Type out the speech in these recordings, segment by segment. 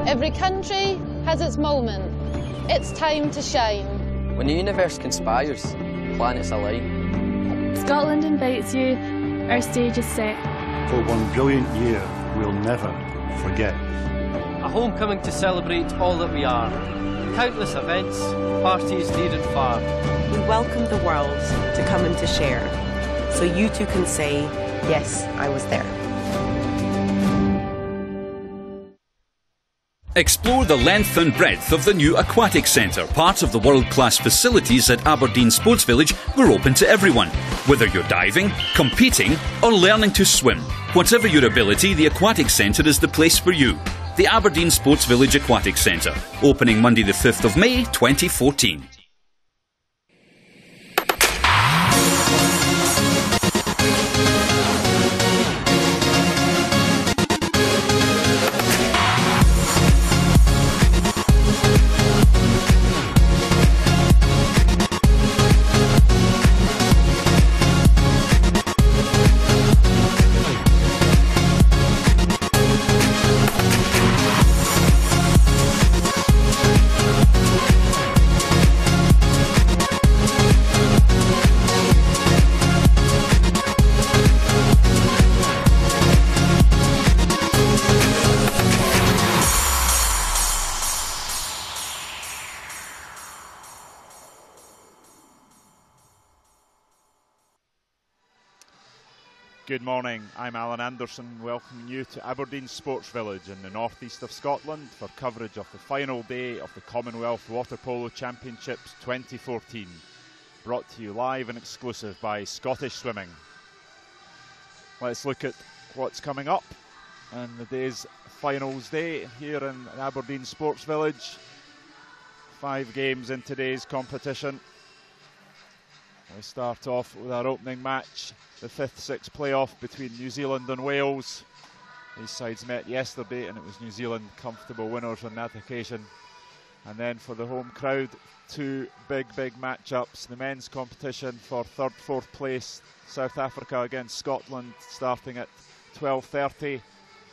Every country has its moment. It's time to shine. When the universe conspires, planets align. Scotland invites you, our stage is set. For one brilliant year we'll never forget. A homecoming to celebrate all that we are. Countless events, parties near and far. We welcome the world to come and to share, so you too can say, yes, I was there. Explore the length and breadth of the new Aquatic Centre. Part of the world-class facilities at Aberdeen Sports Village were open to everyone. Whether you're diving, competing or learning to swim. Whatever your ability, the Aquatic Centre is the place for you. The Aberdeen Sports Village Aquatic Centre. Opening Monday the 5th of May 2014. Good morning, I'm Alan Anderson, welcoming you to Aberdeen Sports Village in the northeast of Scotland for coverage of the final day of the Commonwealth Water Polo Championships 2014. Brought to you live and exclusive by Scottish Swimming. Let's look at what's coming up on the day's finals day here in Aberdeen Sports Village. 5 games in today's competition. We start off with our opening match, the 5th-6th playoff between New Zealand and Wales. These sides met yesterday and it was New Zealand comfortable winners on that occasion. And then for the home crowd, 2 big matchups. The men's competition for 3rd, 4th place, South Africa against Scotland, starting at 12:30.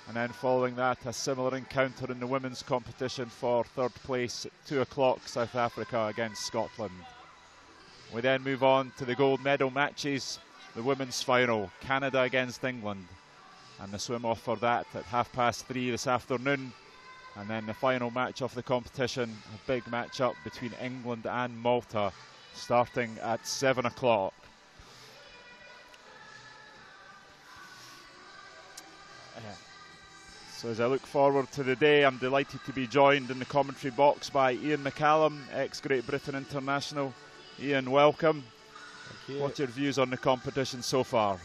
And then following that, a similar encounter in the women's competition for 3rd place at 2 o'clock, South Africa against Scotland. We then move on to the gold medal matches, the women's final, Canada against England. And the swim off for that at 3:30 this afternoon. And then the final match of the competition, a big match-up between England and Malta, starting at 7 o'clock. So as I look forward to the day, I'm delighted to be joined in the commentary box by Ian McCallum, ex-Great Britain international. Ian, welcome. Thank you. What's your views on the competition so far?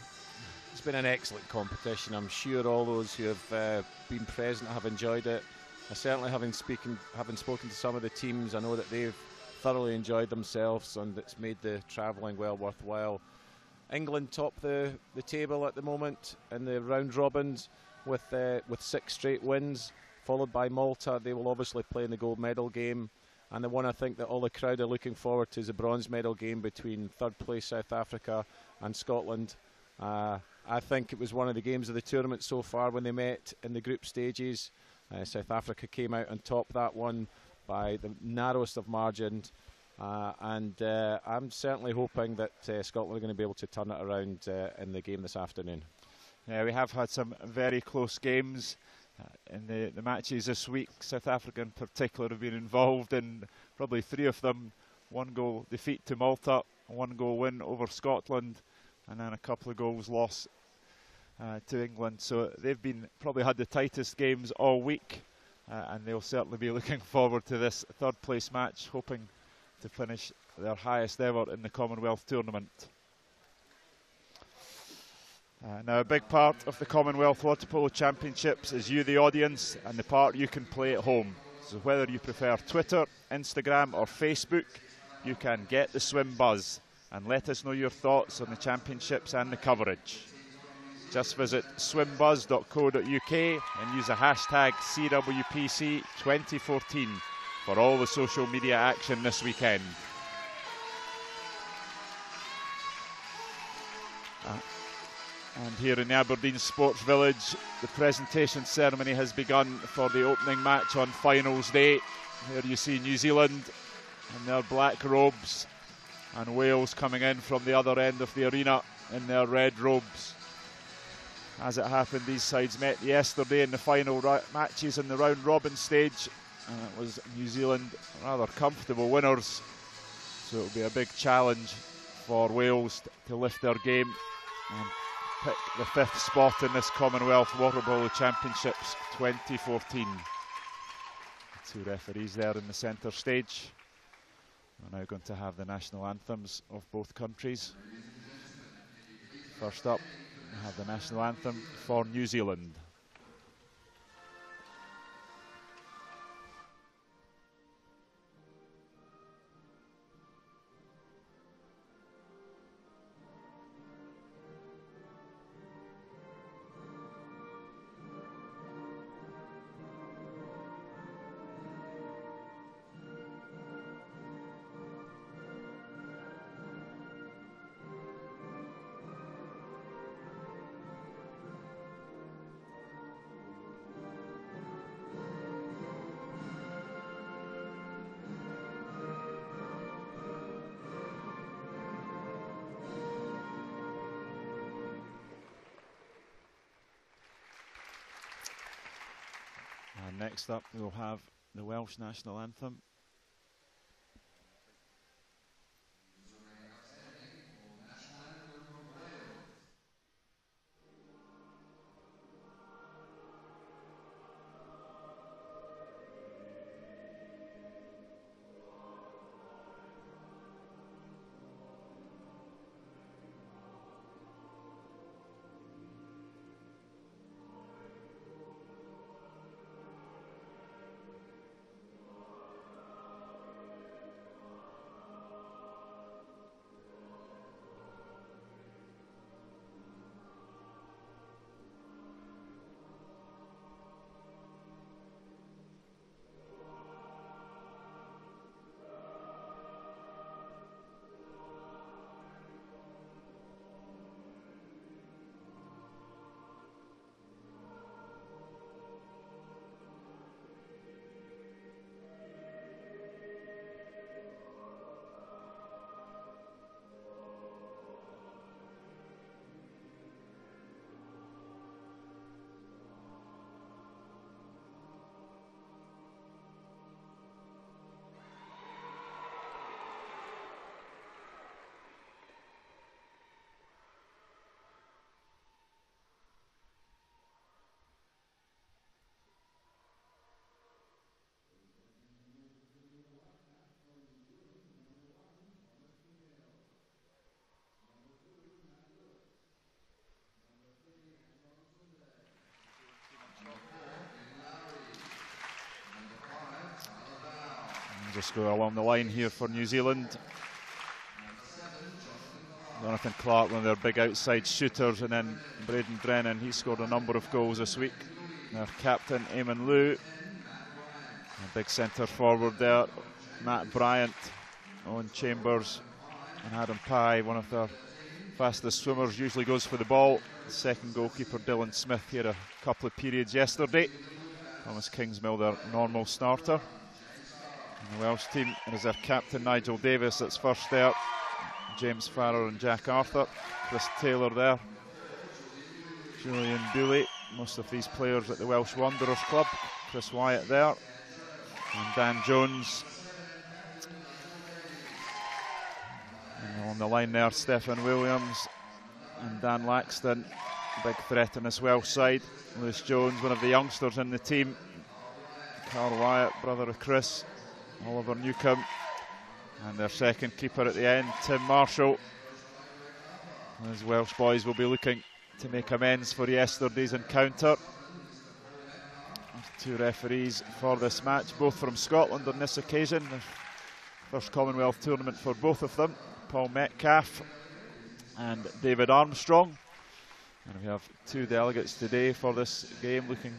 It's been an excellent competition. I'm sure all those who have been present have enjoyed it. I certainly, having spoken to some of the teams, I know that they've thoroughly enjoyed themselves and it's made the travelling well worthwhile. England top the table at the moment in the round robins with 6 straight wins, followed by Malta. They will obviously play in the gold medal game. And the one I think that all the crowd are looking forward to is the bronze medal game between 3rd place South Africa and Scotland. I think it was one of the games of the tournament so far when they met in the group stages. South Africa came out on top that one by the narrowest of margins. And I'm certainly hoping that Scotland are going to be able to turn it around in the game this afternoon. Yeah, we have had some very close games. In the matches this week. South Africa in particular have been involved in probably 3 of them. 1 goal defeat to Malta, 1 goal win over Scotland, and then a couple of goals lost to England. So they've probably had the tightest games all week, and they'll certainly be looking forward to this 3rd place match, hoping to finish their highest ever in the Commonwealth tournament. Now, a big part of the Commonwealth Water Polo Championships is you, the audience, and the part you can play at home. So whether you prefer Twitter, Instagram or Facebook, you can get the swim buzz and let us know your thoughts on the championships and the coverage. Just visit swimbuzz.co.uk and use the hashtag CWPC2014 for all the social media action this weekend. And here in the Aberdeen Sports Village, the presentation ceremony has begun for the opening match on finals day. Here you see New Zealand in their black robes and Wales coming in from the other end of the arena in their red robes. As it happened, these sides met yesterday in the final matches in the round robin stage, and it was New Zealand rather comfortable winners. So it'll be a big challenge for Wales to lift their game and pick the 5th spot in this Commonwealth Water Polo Championships 2014. Two referees there in the centre stage. We're now going to have the national anthems of both countries. First up, we have the national anthem for New Zealand. And next up we'll have the Welsh national anthem. Just go along the line here for New Zealand. Jonathan Clark, one of their big outside shooters, and then Braden Drennan, he scored a number of goals this week. Their captain, Eamon Liu. A big centre forward there, Matt Bryant, Owen Chambers, and Adam Pye, one of their fastest swimmers, usually goes for the ball. Second goalkeeper, Dylan Smith, here a couple of periods yesterday. Thomas Kingsmill, their normal starter. And the Welsh team, and as their captain Nigel Davis, that's first there. James Farrer and Jack Arthur. Chris Taylor there. Julian Dooley. Most of these players at the Welsh Wanderers Club. Chris Wyatt there. And Dan Jones. And on the line there, Stephen Williams and Dan Laxton. Big threat in this Welsh side. Lewis Jones, one of the youngsters in the team. Carl Wyatt, brother of Chris. Oliver Newcombe, and their second keeper at the end, Tim Marshall. Those Welsh boys will be looking to make amends for yesterday's encounter. There's two referees for this match, both from Scotland on this occasion. The first Commonwealth tournament for both of them, Paul Metcalf and David Armstrong. And we have two delegates today for this game looking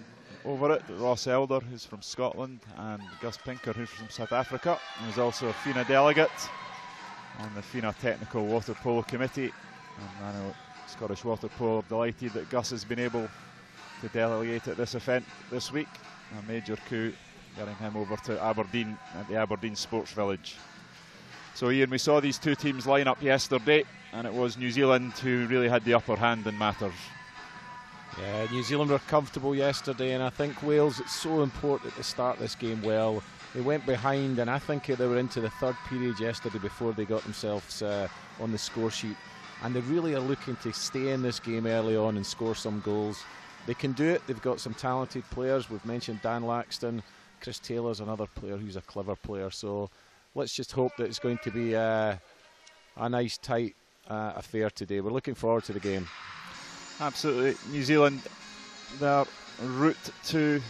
over it. Ross Elder, who's from Scotland, and Gus Pinker, who's from South Africa. There's also a FINA delegate on the FINA Technical Water Polo Committee, and Mano Scottish Water Polo are delighted that Gus has been able to delegate at this event this week. A major coup getting him over to Aberdeen at the Aberdeen Sports Village. So Ian, we saw these two teams line up yesterday, and it was New Zealand who really had the upper hand in matters. Yeah, New Zealand were comfortable yesterday, and I think Wales, it's so important to start this game well. They went behind, and I think they were into the third period yesterday before they got themselves on the score sheet. And they really are looking to stay in this game early on and score some goals. They can do it. They've got some talented players. We've mentioned Dan Laxton. Chris Taylor's another player who's a clever player. So let's just hope that it's going to be a nice, tight affair today. We're looking forward to the game. Absolutely. New Zealand, their route to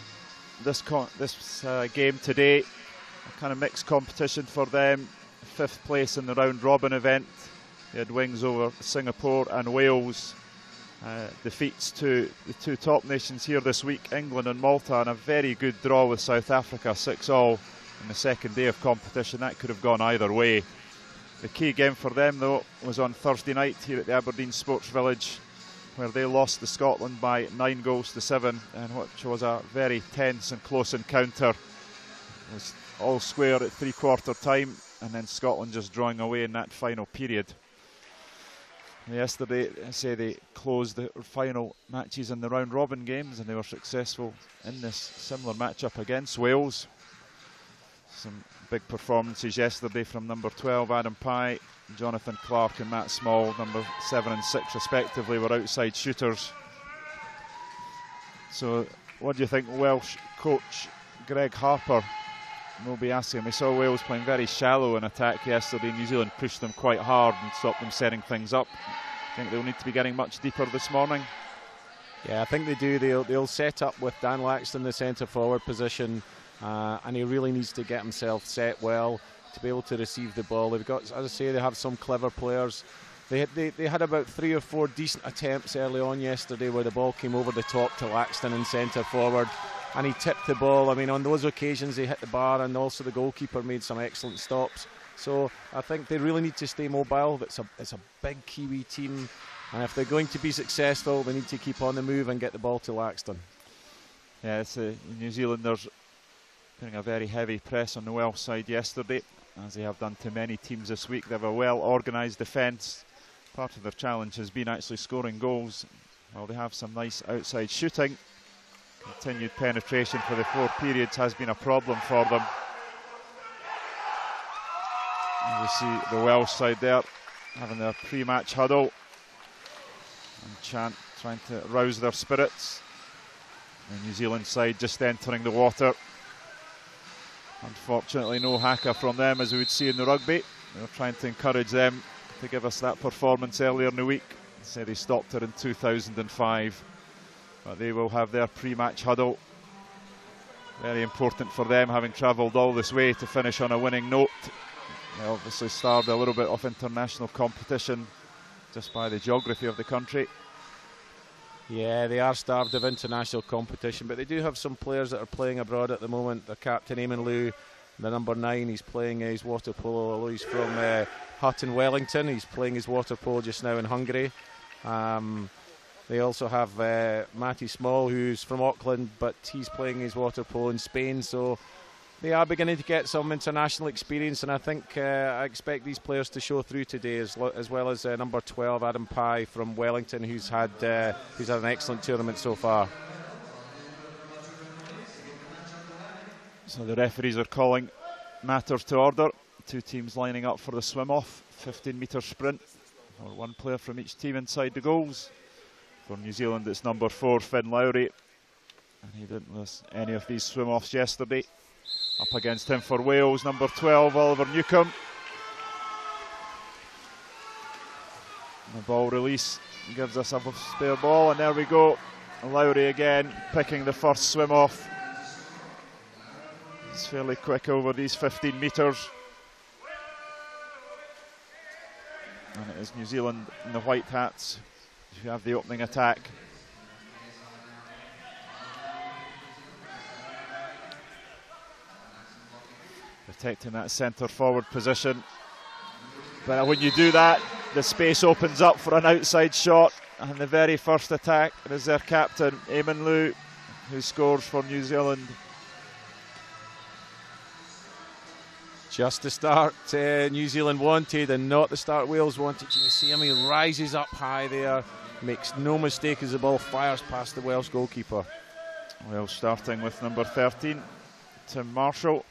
this game today, a kind of mixed competition for them. 5th place in the round robin event. They had wings over Singapore and Wales. Defeats to the two top nations here this week, England and Malta, and a very good draw with South Africa, 6-all in the second day of competition. That could have gone either way. The key game for them, though, was on Thursday night here at the Aberdeen Sports Village, where they lost to Scotland by 9-7, and which was a very tense and close encounter. It was all square at 3/4 time, and then Scotland just drawing away in that final period. Yesterday, I say they closed the final matches in the round robin games, and they were successful in this similar matchup against Wales. Some big performances yesterday from number 12 Adam Pye, Jonathan Clark and Matt Small, number 7 and 6 respectively, were outside shooters. So what do you think Welsh coach Greg Harper will be asking? We saw Wales playing very shallow in attack yesterday. New Zealand pushed them quite hard and stopped them setting things up. I think they'll need to be getting much deeper this morning. Yeah, I think they do. They'll set up with Dan Laxton, the centre forward position, and he really needs to get himself set well to be able to receive the ball. They've got, as I say, they have some clever players. They had about 3 or 4 decent attempts early on yesterday where the ball came over the top to Laxton in centre forward, and he tipped the ball. I mean, on those occasions he hit the bar, and also the goalkeeper made some excellent stops. So I think they really need to stay mobile. It's a big Kiwi team, and if they're going to be successful, they need to keep on the move and get the ball to Laxton. Yeah, it's New Zealanders putting a very heavy press on the Welsh side yesterday, as they have done to many teams this week. They have a well-organised defence. Part of their challenge has been actually scoring goals. Well, they have some nice outside shooting. Continued penetration for the 4 periods has been a problem for them. And we see the Welsh side there having their pre-match huddle, and Chant trying to rouse their spirits. The New Zealand side just entering the water. Unfortunately, no haka from them, as we would see in the rugby. They were trying to encourage them to give us that performance earlier in the week. They say they stopped it in 2005. But they will have their pre-match huddle. Very important for them, having travelled all this way to finish on a winning note. They obviously starved a little bit of international competition just by the geography of the country. Yeah, they are starved of international competition, but they do have some players that are playing abroad at the moment. Their captain, Eamon Liu, the number 9, he's playing his water polo, although he's from Hutton, Wellington. He's playing his water polo just now in Hungary. They also have Matty Small, who's from Auckland, but he's playing his water polo in Spain. So they are beginning to get some international experience, and I think I expect these players to show through today, as well as number 12 Adam Pye from Wellington, who's had an excellent tournament so far. So the referees are calling matters to order. 2 teams lining up for the swim-off, 15-metre sprint, or 1 player from each team inside the goals. For New Zealand, it's number 4 Finn Lowry, and he didn't miss any of these swim-offs yesterday. Up against him for Wales, number 12 Oliver Newcombe. The ball release gives us a spare ball, and there we go. Lowry again picking the first swim off. He's fairly quick over these 15 metres. And it is New Zealand in the white hats who have the opening attack. Protecting that centre forward position. But when you do that, the space opens up for an outside shot, And the very first attack is their captain, Eamon Liu, who scores for New Zealand. Just the start New Zealand wanted and not the start Wales wanted. You see him, he rises up high there, makes no mistake as the ball fires past the Welsh goalkeeper. Wales starting with number 13, Tim Marshall.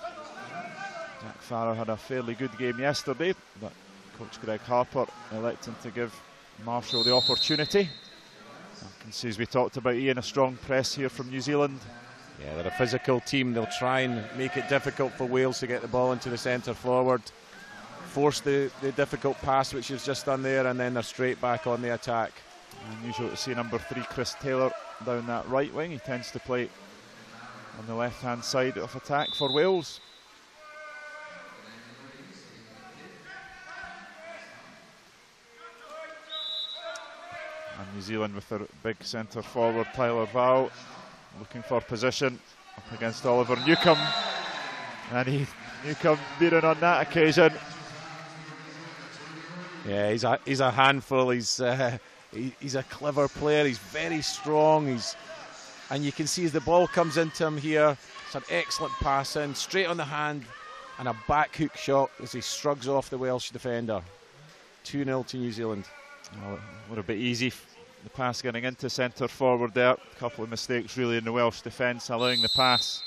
Jack Farrer had a fairly good game yesterday, but Coach Greg Harper electing to give Marshall the opportunity. You can see, as we talked about, Ian, a strong press here from New Zealand. Yeah, they're a physical team. They'll try and make it difficult for Wales to get the ball into the centre forward, force the difficult pass which you've just done there, and then they're straight back on the attack. Unusual to see number 3 Chris Taylor down that right wing. He tends to play on the left hand side of attack for Wales. And New Zealand with their big centre forward Tyler Val looking for position up against Oliver Newcombe, and Newcombe beaten on that occasion. Yeah, he's a handful. He's a clever player. He's very strong. And you can see as the ball comes into him here, it's an excellent pass in, straight on the hand, and a back hook shot as he shrugs off the Welsh defender. 2-0 to New Zealand. Oh, a little bit easy. The pass getting into centre forward there. A couple of mistakes really in the Welsh defence, allowing the pass.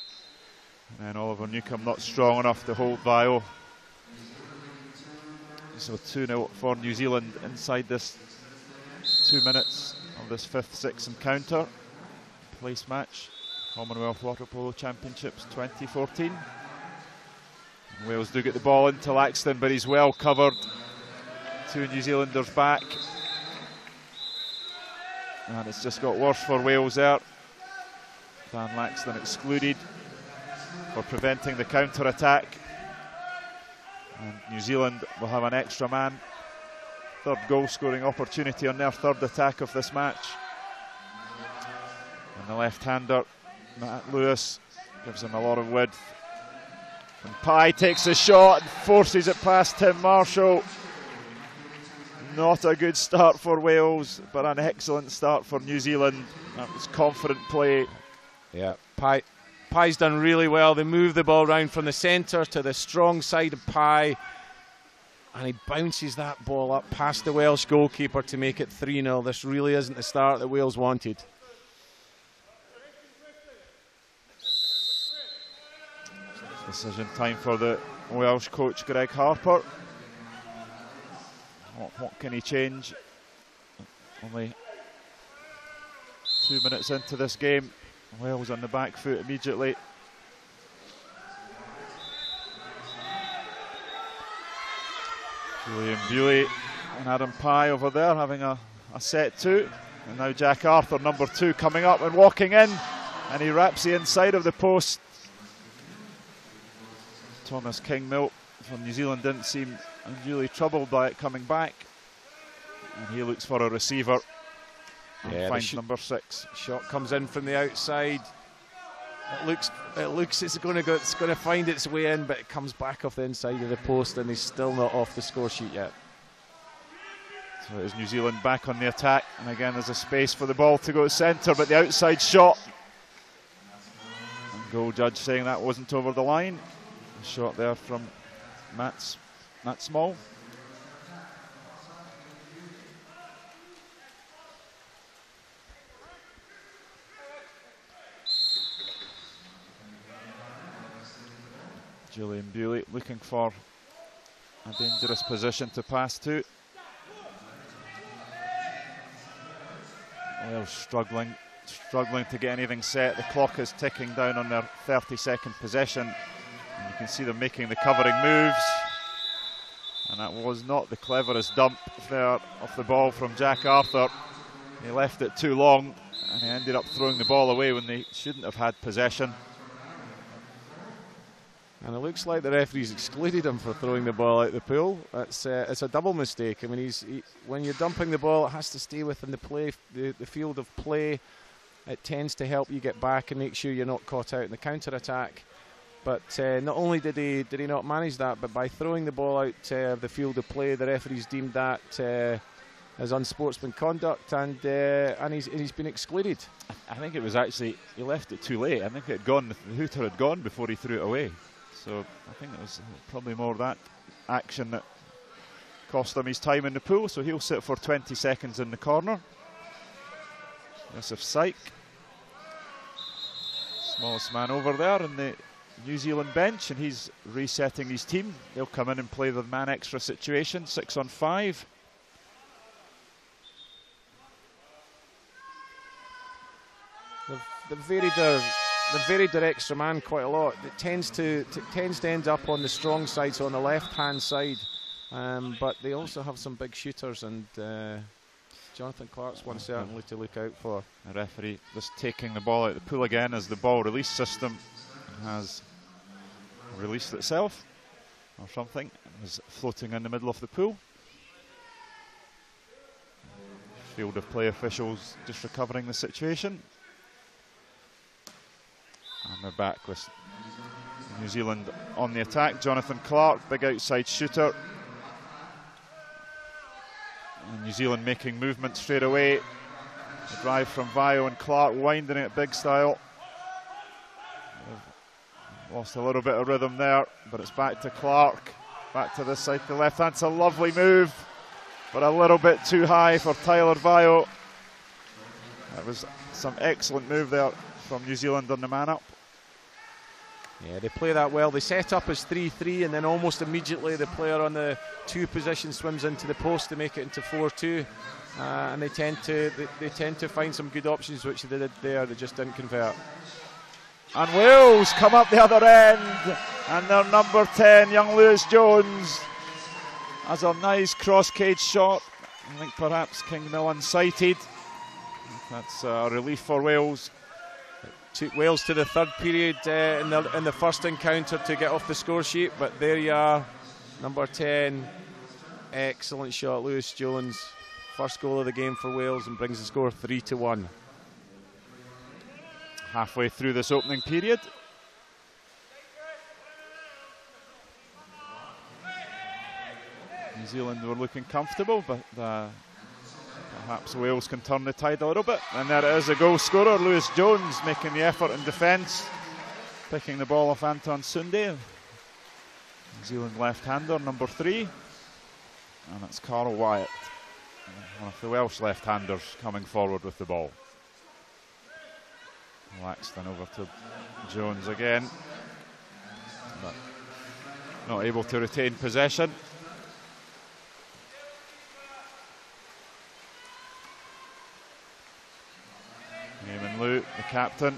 And then Oliver Newcombe not strong enough to hold Vio. So 2-0 for New Zealand inside this 2 minutes of this 5th, 6th encounter. Place match, Commonwealth Water Polo Championships 2014. And Wales do get the ball into Laxton, but he's well covered. 2 New Zealanders back. And it's just got worse for Wales there. Dan Laxton excluded for preventing the counter-attack. And New Zealand will have an extra man. 3rd goal-scoring opportunity on their 3rd attack of this match. And the left-hander, Matt Lewis, gives him a lot of width. And Pye takes the shot and forces it past Tim Marshall. Not a good start for Wales, but an excellent start for New Zealand. That was confident play. Yeah, Pye's done really well. They move the ball round from the centre to the strong side of Pye, and he bounces that ball up past the Welsh goalkeeper to make it 3-0. This really isn't the start that Wales wanted. Decision time for the Welsh coach Greg Harper. What can he change? Only 2 minutes into this game. Wales on the back foot immediately. Julian Bewley and Adam Pye over there having a set 2. And now Jack Arthur, number 2, coming up and walking in. And he wraps the inside of the post. Thomas King-Milk from New Zealand didn't seem unduly troubled by it coming back, and he looks for a receiver and finds number 6. Shot comes in from the outside. It looks it's going to find its way in, but it comes back off the inside of the post, and he's still not off the score sheet yet. So it is New Zealand back on the attack, and again there's a space for the ball to go centre, but the outside shot. And goal judge saying that wasn't over the line. A shot there from Matt Small. Julian Bewley looking for a dangerous position to pass to. Well, struggling to get anything set. The clock is ticking down on their 30-second possession. And you can see them making the covering moves. And that was not the cleverest dump there off the ball from Jack Arthur. He left it too long, and he ended up throwing the ball away when they shouldn't have had possession. And it looks like the referee's excluded him for throwing the ball out the pool. It's a double mistake. I mean, when you're dumping the ball, it has to stay within the field of play. It tends to help you get back and make sure you're not caught out in the counter-attack. But not only did he not manage that, but by throwing the ball out of the field of play, the referees deemed that as unsportsman conduct, and he's been excluded. I think it was actually, he left it too late. I think it had gone, the hooter had gone before he threw it away. So I think it was probably more that action that cost him his time in the pool. So he'll sit for 20 seconds in the corner. Joseph Syke, smallest man over there in the New Zealand bench, and he's resetting his team. They'll come in and play the man extra situation, 6 on 5. They've varied their extra man quite a lot. It tends to end up on the strong side, so on the left-hand side. But they also have some big shooters, and Jonathan Clark's one certainly to look out for. The referee just taking the ball out of the pool again as the ball release system has released itself or something. It was floating in the middle of the pool. Field of play officials just recovering the situation. And they're back with New Zealand on the attack. Jonathan Clark, big outside shooter. And New Zealand making movement straight away. The drive from Vio and Clark winding it big style. Lost a little bit of rhythm there, but it's back to Clark. Back to this side to the left hand. It's a lovely move, but a little bit too high for Tyler Vio. That was some excellent move there from New Zealand on the man up. Yeah, they play that well. They set up as 3-3, and then almost immediately the player on the 2 position swims into the post to make it into 4-2. And they tend to find some good options, which they did there. They just didn't convert. And Wales come up the other end, and their number 10, young Lewis Jones, has a nice cross cage shot. I think perhaps Kingmill unsighted. That's a relief for Wales. Took Wales to the third period in the first encounter to get off the score sheet, but there you are, number 10, excellent shot, Lewis Jones, first goal of the game for Wales, and brings the score 3-1. Halfway through this opening period. New Zealand were looking comfortable, but perhaps Wales can turn the tide a little bit. And there it is, a goal scorer, Lewis Jones, making the effort in defence, picking the ball off Anton Sunday. New Zealand left-hander, number 3. And that's Carl Wyatt, one of the Welsh left-handers, coming forward with the ball. Laxton over to Jones again, but not able to retain possession. Eamon Liu, the captain,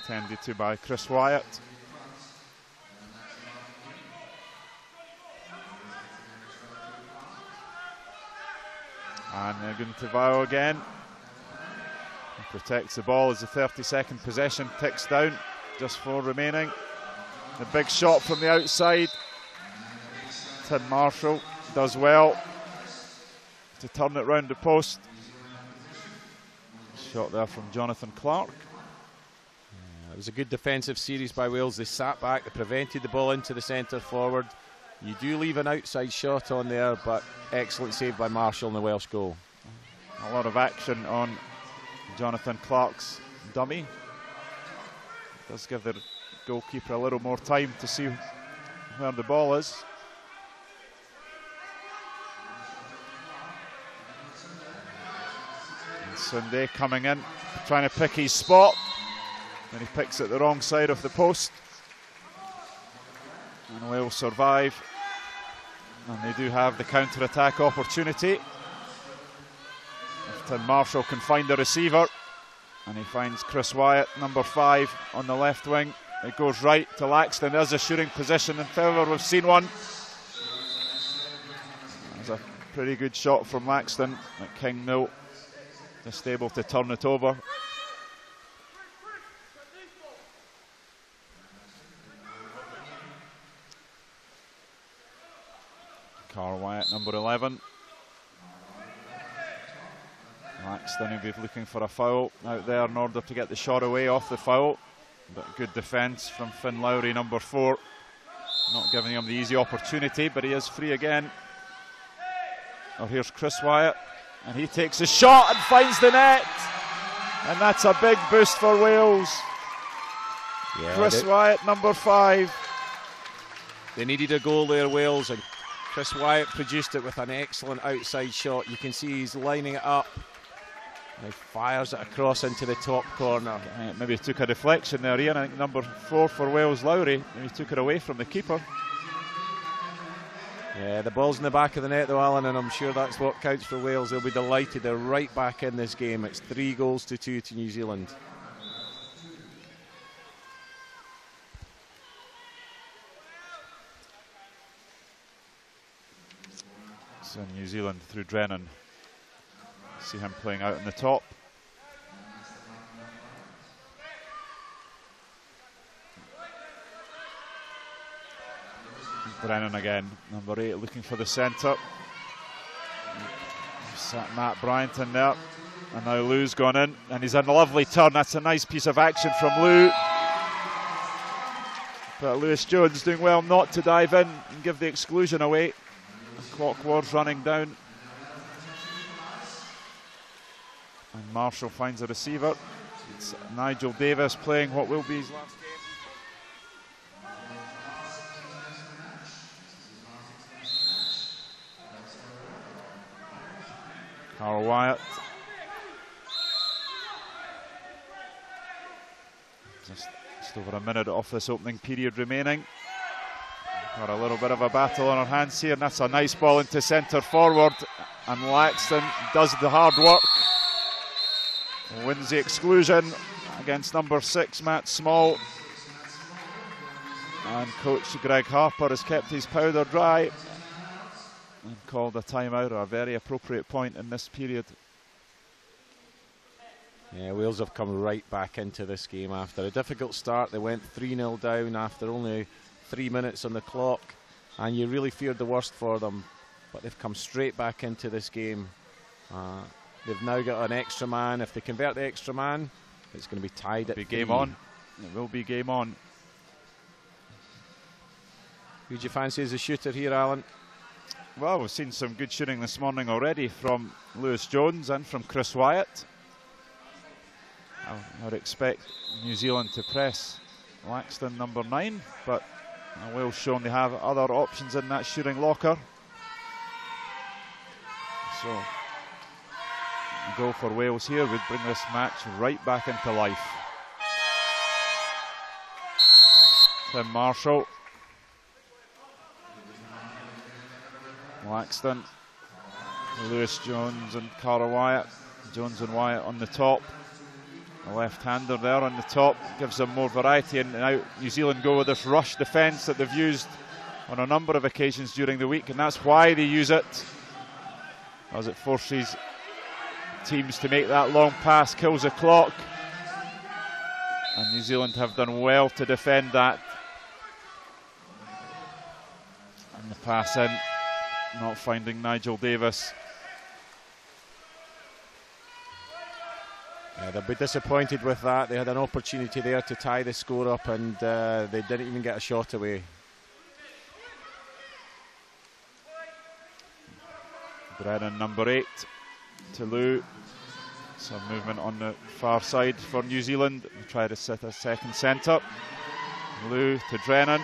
attended to by Chris Wyatt. And they're going to Vio again. He protects the ball as the 30-second possession ticks down, just 4 remaining. The big shot from the outside. Tim Marshall does well to turn it round the post. Shot there from Jonathan Clark. It was a good defensive series by Wales. They sat back, they prevented the ball into the centre forward. You do leave an outside shot on there, but excellent save by Marshall in the Welsh goal. A lot of action on Jonathan Clark's dummy. It does give the goalkeeper a little more time to see where the ball is. And Sunday coming in, trying to pick his spot, and he picks it the wrong side of the post. And Wales survive, and they do have the counter-attack opportunity. If Tim Marshall can find the receiver, and he finds Chris Wyatt, number 5, on the left wing. It goes right to Laxton. There's a shooting position, and if ever we've seen one. There's a pretty good shot from Laxton at Kingmill, just able to turn it over. Carl Wyatt, number 11. Laxton will be looking for a foul out there in order to get the shot away off the foul. But good defence from Finn Lowry, number 4. Not giving him the easy opportunity, but he is free again. Oh, here's Chris Wyatt, and he takes a shot and finds the net, and that's a big boost for Wales. Yeah, Chris Wyatt, number 5. They needed a goal there, Wales, and Chris Wyatt produced it with an excellent outside shot. You can see he's lining it up. He fires it across into the top corner. Maybe he took a deflection there, Ian. I think number 4 for Wales, Lowry. Maybe he took it away from the keeper. Yeah, the ball's in the back of the net though, Alan, and I'm sure that's what counts for Wales. They'll be delighted. They're right back in this game. It's 3-2 to New Zealand. So New Zealand through Drennan. See him playing out on the top. Drennan again, number 8, looking for the centre. Sat Matt Bryant in there, and now Lou's gone in, and he's had a lovely turn. That's a nice piece of action from Lou. But Lewis Jones doing well not to dive in and give the exclusion away. The clock was running down. And Marshall finds a receiver. It's Nigel Davis playing what will be his last game. Carl Wyatt. Just over a minute off this opening period remaining. Got a little bit of a battle on our hands here, and that's a nice ball into centre forward. And Laxton does the hard work. Wins the exclusion against number 6, Matt Small. And coach Greg Harper has kept his powder dry and called a timeout, a very appropriate point in this period. Yeah, Wales have come right back into this game after a difficult start. They went 3-0 down after only 3 minutes on the clock, and you really feared the worst for them, but they've come straight back into this game. They've now got an extra man. If they convert the extra man, it's going to be tied at 3. Game on. It will be game on. Who do you fancy as a shooter here, Alan? Well, we've seen some good shooting this morning already from Lewis Jones and from Chris Wyatt. I would expect New Zealand to press Laxton, number 9, but Wales shown they have other options in that shooting locker. So a goal for Wales here would bring this match right back into life. Tim Marshall. Laxton. Lewis Jones and Cara Wyatt. Jones and Wyatt on the top. A left-hander there on the top gives them more variety, and now New Zealand go with this rush defence that they've used on a number of occasions during the week, and that's why they use it, as it forces teams to make that long pass, kills the clock, and New Zealand have done well to defend that. And the pass in, not finding Nigel Davis. They'll be disappointed with that. They had an opportunity there to tie the score up, and they didn't even get a shot away. Brennan, number 8, to Lou. Some movement on the far side for New Zealand. They try to set a second centre. Lou to Drennan.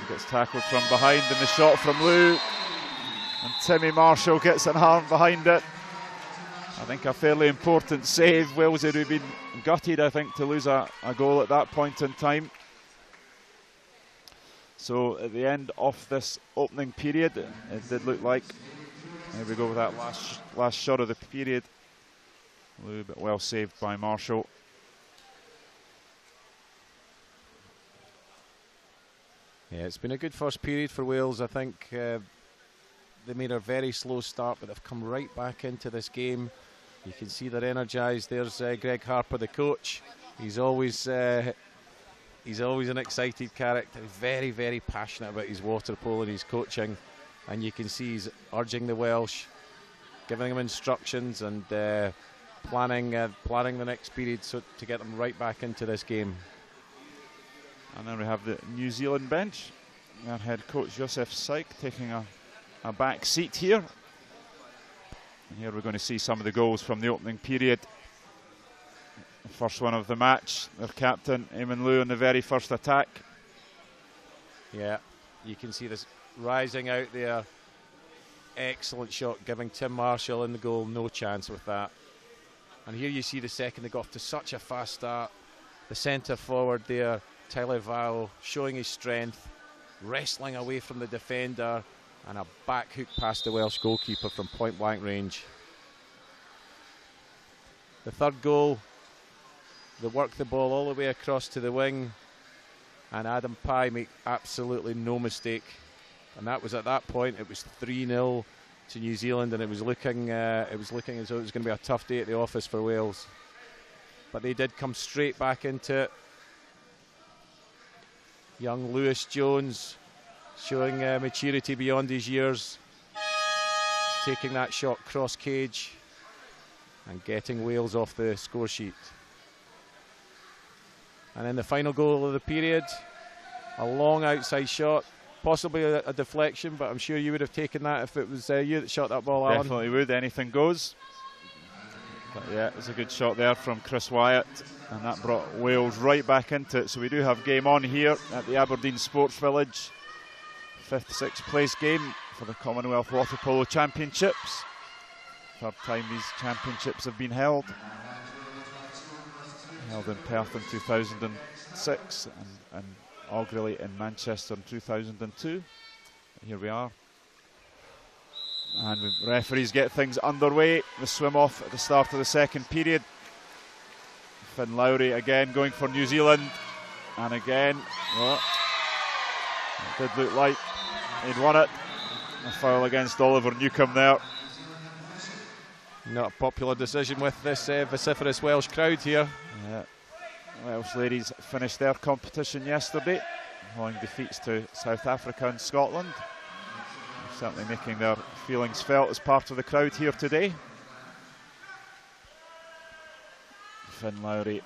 He gets tackled from behind, and the shot from Lou. And Timmy Marshall gets an arm behind it. I think a fairly important save. Wales would have been gutted, I think, to lose a goal at that point in time. So at the end of this opening period, it did look like, there we go with that last shot of the period. A little bit well saved by Marshall. Yeah, it's been a good first period for Wales. I think they made a very slow start, but they've come right back into this game. You can see they're energised. There's Greg Harper, the coach. He's always an excited character. Very, very passionate about his water polo and his coaching. And you can see he's urging the Welsh, giving them instructions, and planning the next period to get them right back into this game. And then we have the New Zealand bench. Our head coach Joseph Syke taking a back seat here And here we're going to see some of the goals from the opening period. The first one of the match, their captain, Eamon Liu, in the very first attack. Yeah, you can see this rising out there. Excellent shot, giving Tim Marshall in the goal no chance with that. And here you see the second, they got off to such a fast start. The centre forward there, Tyler Vao, showing his strength, wrestling away from the defender, and a back hook past the Welsh goalkeeper from point blank range. The third goal, they work the ball all the way across to the wing, and Adam Pye make absolutely no mistake. And that was at that point, it was 3-0 to New Zealand, and it was looking as though it was going to be a tough day at the office for Wales. But they did come straight back into it. Young Lewis Jones showing maturity beyond his years, taking that shot cross cage and getting Wales off the score sheet. And then the final goal of the period, a long outside shot, possibly a deflection, but I'm sure you would have taken that if it was you that shot that ball, Alan. Definitely would, anything goes. But yeah, it was a good shot there from Chris Wyatt, and that brought Wales right back into it. So we do have game on here at the Aberdeen Sports Village. 5th, 6th place game for the Commonwealth Water Polo Championships. Third time these championships have been held. Held in Perth in 2006 and Augrely in Manchester in 2002. Here we are. And the referees get things underway. The swim off at the start of the second period. Finn Lowry again going for New Zealand. And again, well, it did look like he'd won it. A foul against Oliver Newcombe there. Not a popular decision with this vociferous Welsh crowd here. Yeah. Welsh ladies finished their competition yesterday, following defeats to South Africa and Scotland. They're certainly making their feelings felt as part of the crowd here today. Finn Lowry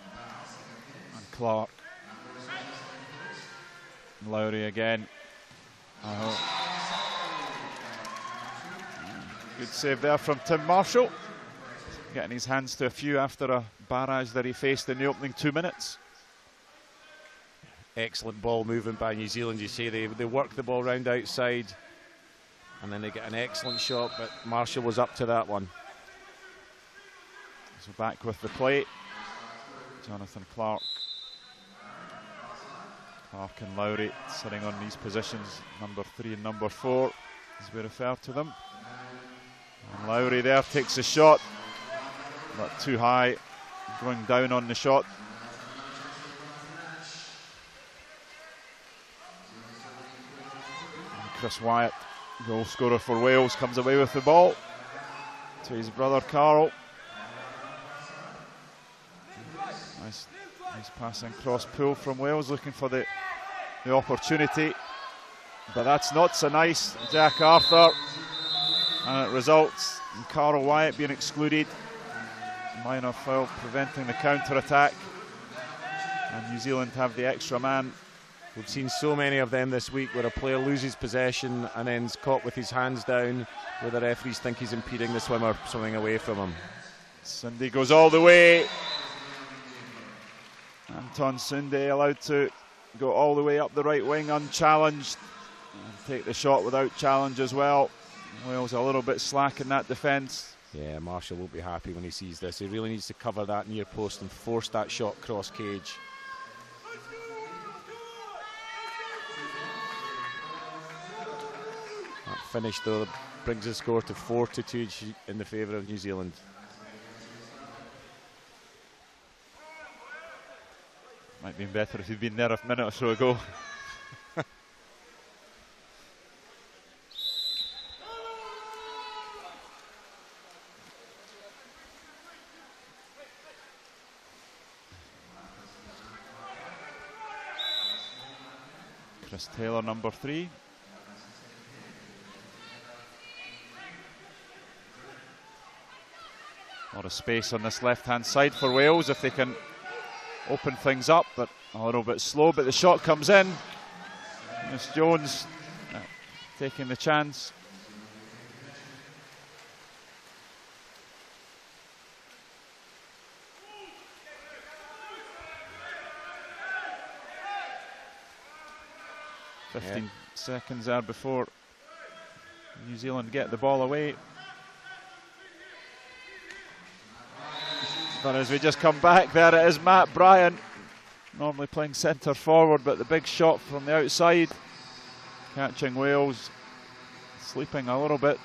and Clark. Lowry again. Good save there from Tim Marshall. Getting his hands to a few after a barrage that he faced in the opening 2 minutes. Excellent ball movement by New Zealand. You see they work the ball round outside, and then they get an excellent shot, but Marshall was up to that one. So back with the play, Jonathan Clark. Clark and Lowry sitting on these positions, number 3 and number 4, as we refer to them. And Lowry there takes a shot, but too high, going down on the shot. And Chris Wyatt, goal scorer for Wales, comes away with the ball to his brother Carl. Nice passing cross pull from Wales, looking for the opportunity, but that's not so nice. Jack Arthur, and it results in Carl Wyatt being excluded. Minor foul preventing the counter-attack, and New Zealand have the extra man. We've seen so many of them this week where a player loses possession and then is caught with his hands down, where the referees think he's impeding the swimmer swimming away from him. Sunday goes all the way. Anton Sunday allowed to go all the way up the right wing unchallenged and take the shot without challenge as well. Wales a little bit slack in that defence. Yeah, Marshall won't be happy when he sees this. He really needs to cover that near post and force that shot cross cage. That finish though brings the score to 4-2 in the favour of New Zealand. Might have been better if he'd been there a minute or so ago. Chris Taylor, number 3. A lot of space on this left-hand side for Wales if they can open things up, but a little bit slow, but the shot comes in. Miss Jones taking the chance. 15 seconds there before New Zealand get the ball away. But as we just come back, there it is, Matt Bryant, normally playing centre forward, but the big shot from the outside, catching Wales, sleeping a little bit.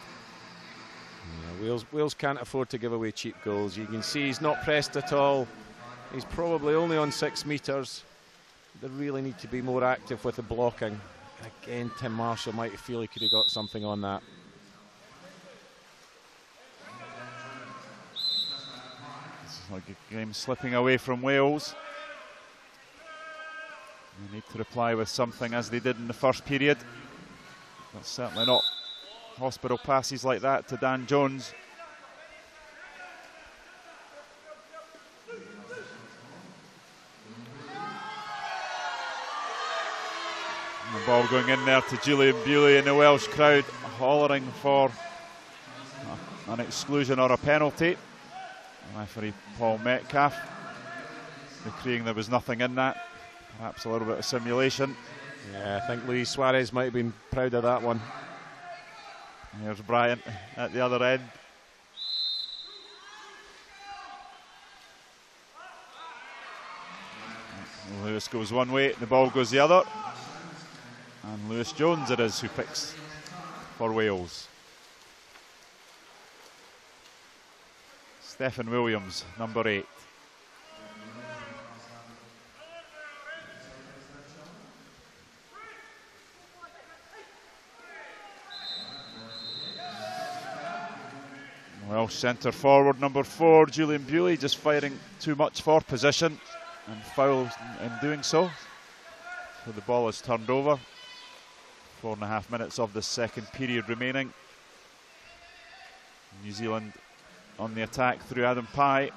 Yeah, Wales can't afford to give away cheap goals. You can see he's not pressed at all. He's probably only on 6 metres. They really need to be more active with the blocking. Again, Tim Marshall might feel he could have got something on that. Like a game slipping away from Wales. They need to reply with something as they did in the first period. That's certainly not hospital passes like that to Dan Jones. And the ball going in there to Julian Bewley, and the Welsh crowd hollering for an exclusion or a penalty. Referee Paul Metcalf decreeing there was nothing in that, perhaps a little bit of simulation. Yeah, I think Luis Suarez might have been proud of that one. Here's Bryant at the other end. Lewis goes one way, the ball goes the other, and Lewis Jones it is who picks for Wales. Stephen Williams, number 8. Welsh centre forward, number 4, Julian Bewley, just fighting too much for position and foul in doing so. So the ball is turned over. 4.5 minutes of the second period remaining. New Zealand on the attack through Adam Pye.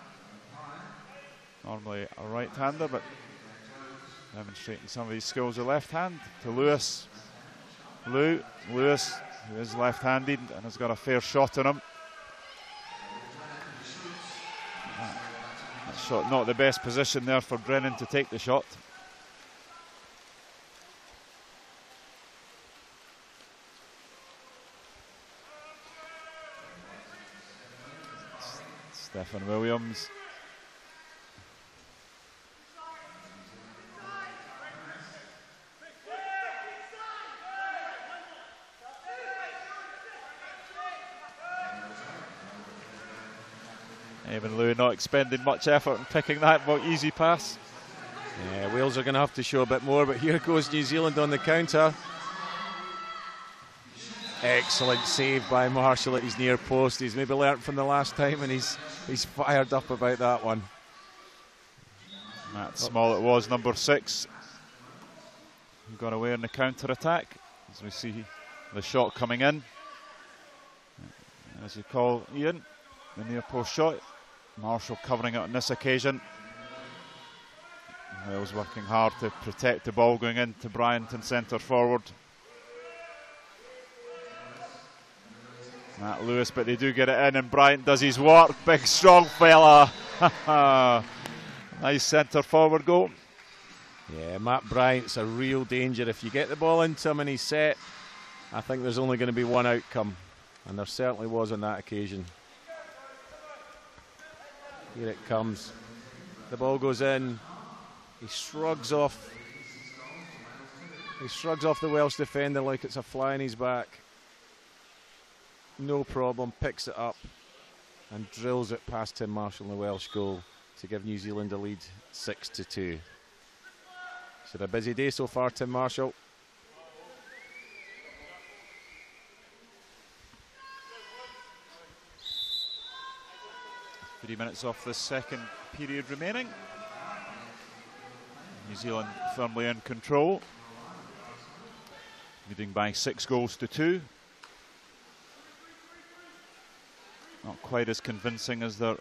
Normally a right-hander, but demonstrating some of his skills with left hand to Lewis. Lewis, who is left-handed and has got a fair shot on him. That shot not the best position there for Brennan to take the shot. Stephen Williams. Even Lou not expending much effort in picking that easy pass. Yeah, Wales are going to have to show a bit more, but here goes New Zealand on the counter. Excellent save by Marshall at his near post. He's maybe learnt from the last time, and he's fired up about that one. Matt Small it was, number 6. He got away in the counter attack as we see the shot coming in. As you call Ian, the near post shot. Marshall covering it on this occasion. Wales working hard to protect the ball going into Bryant in centre forward. Matt Lewis, but they do get it in, and Bryant does his work. Big strong fella. Nice centre forward goal. Yeah, Matt Bryant's a real danger. If you get the ball into him and he's set, I think there's only going to be one outcome, and there certainly was on that occasion. Here it comes. The ball goes in. He shrugs off. He shrugs off the Welsh defender like it's a fly in his back. No problem, picks it up and drills it past Tim Marshall in the Welsh goal to give New Zealand a lead 6-2. He's had a busy day so far, Tim Marshall. Three minutes off the second period remaining. New Zealand firmly in control, leading by 6-2. Not quite as convincing as their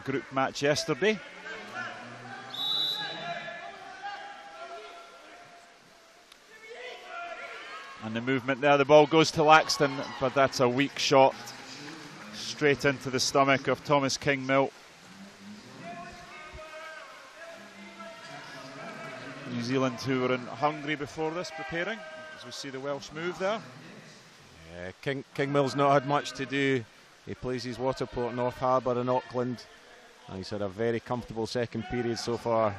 group match yesterday. And the movement there, the ball goes to Laxton, but that's a weak shot. Straight into the stomach of Thomas King-Mill. New Zealand, who were in Hungary before this, preparing. as we see the Welsh move there. Yeah, Kingmill's not had much to do. He plays his water polo at North Harbour in Auckland, and he's had a very comfortable second period so far.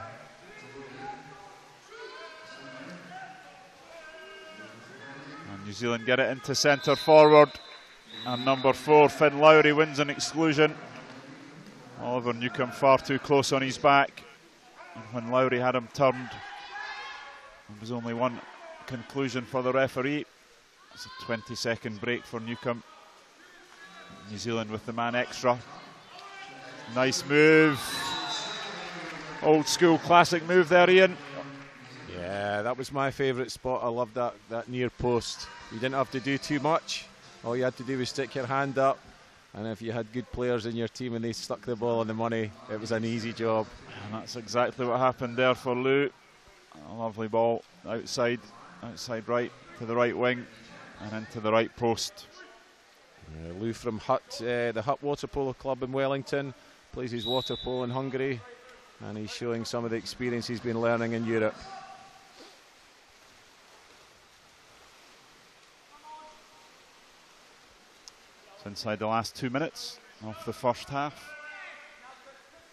And New Zealand get it into centre forward, and number 4 Finn Lowry wins an exclusion. Oliver Newcombe far too close on his back, and when Lowry had him turned, there was only one conclusion for the referee. It's a 20-second break for Newcombe. New Zealand with the man extra. Nice move. Old school classic move there, Ian. Yeah, that was my favourite spot. I loved that near post. You didn't have to do too much. All you had to do was stick your hand up, and if you had good players in your team and they stuck the ball on the money, it was an easy job. And that's exactly what happened there for Lou. A lovely ball outside right to the right wing and into the right post. Lou from the Hutt Water Polo Club in Wellington, plays his water polo in Hungary, and he's showing some of the experience he's been learning in Europe. It's inside the last 2 minutes of the first half.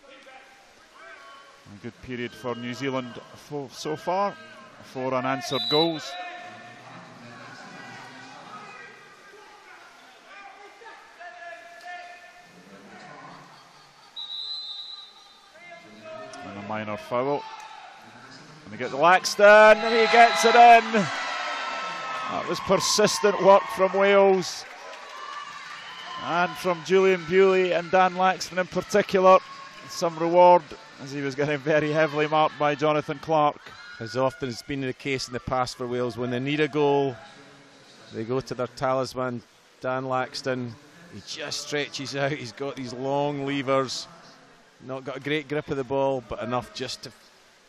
A good period for New Zealand so far. 4 unanswered goals. And a minor foul. And we get the Laxton, and he gets it in. That was persistent work from Wales. And from Julian Bewley and Dan Laxton in particular. Some reward, as he was getting very heavily marked by Jonathan Clark. As often has been the case in the past for Wales, when they need a goal, they go to their talisman, Dan Laxton. He just stretches out, he's got these long levers, not got a great grip of the ball, but enough just to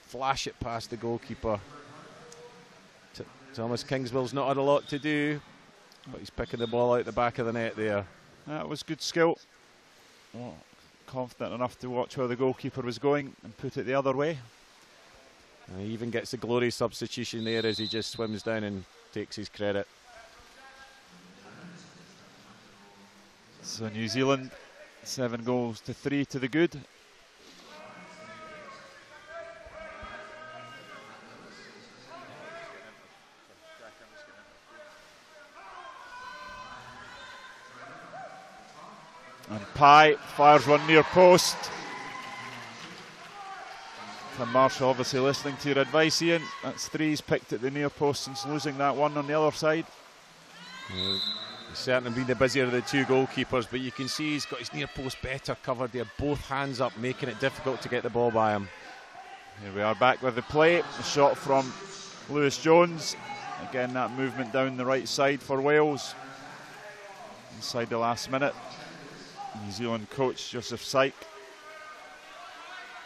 flash it past the goalkeeper. Thomas Kingsmill's not had a lot to do, but he's picking the ball out the back of the net there. That was good skill. Oh, confident enough to watch where the goalkeeper was going and put it the other way. And he even gets the glory substitution there as he just swims down and takes his credit. So New Zealand 7 goals to 3 to the good. And Pye fires one near post. Tim Marshall obviously listening to your advice, Ian. That's 3 he's picked at the near post since losing that one on the other side. He's certainly been the busier of the 2 goalkeepers, but you can see he's got his near post better covered there. Both hands up, making it difficult to get the ball by him. Here we are back with the play. A shot from Lewis Jones. Again, that movement down the right side for Wales. Inside the last minute. New Zealand coach Joseph Syke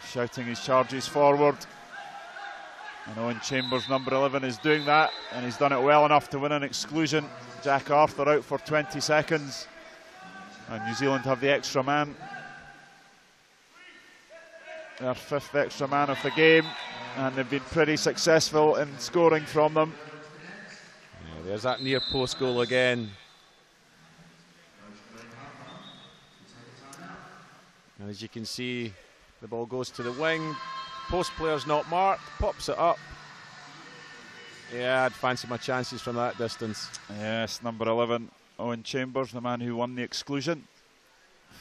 shouting his charges forward. And Owen Chambers, number 11, is doing that, and he's done it well enough to win an exclusion. Jack Arthur out for 20 seconds. And New Zealand have the extra man. Their 5th extra man of the game, and they've been pretty successful in scoring from them. Yeah, there's that near post goal again. And as you can see, the ball goes to the wing. Post player's not marked, pops it up. Yeah, I'd fancy my chances from that distance. Yes, number 11, Owen Chambers, the man who won the exclusion,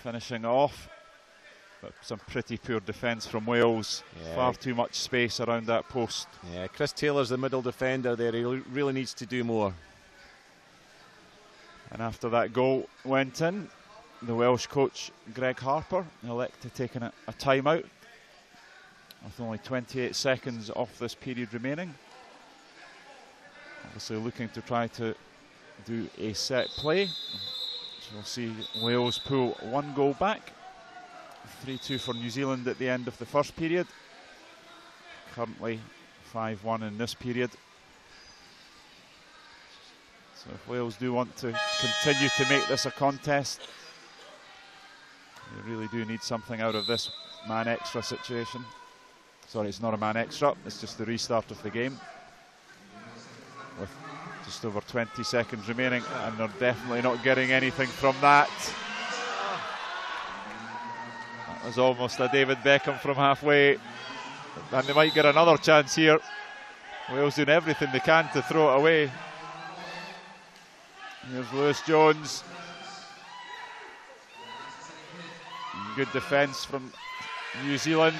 finishing off. But some pretty poor defence from Wales. Yeah. Far too much space around that post. Yeah, Chris Taylor's the middle defender there. He really needs to do more. And after that goal went in, the Welsh coach Greg Harper elected taking a timeout with only 28 seconds off this period remaining. Obviously looking to try to do a set play. So we'll see Wales pull 1 goal back. 3-2 for New Zealand at the end of the first period. Currently 5-1 in this period. So if Wales do want to continue to make this a contest, they really do need something out of this man extra situation. Sorry, it's not a man extra, it's just the restart of the game. With Just over 20 seconds remaining, and they're definitely not getting anything from that. That was almost a David Beckham from halfway, and they might get another chance here. Wales doing everything they can to throw it away. Here's Lewis Jones. Good defence from New Zealand.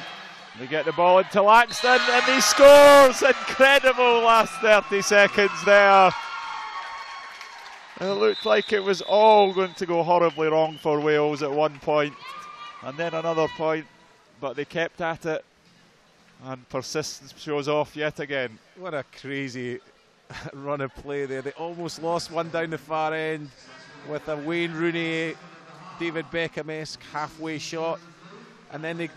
They get the ball into Laxton and he scores! Incredible last 30 seconds there. And it looked like it was all going to go horribly wrong for Wales at one point, and then another point, but they kept at it, and persistence shows off yet again. What a crazy run of play there. They almost lost one down the far end with a Wayne Rooney, David Beckham-esque halfway shot, and then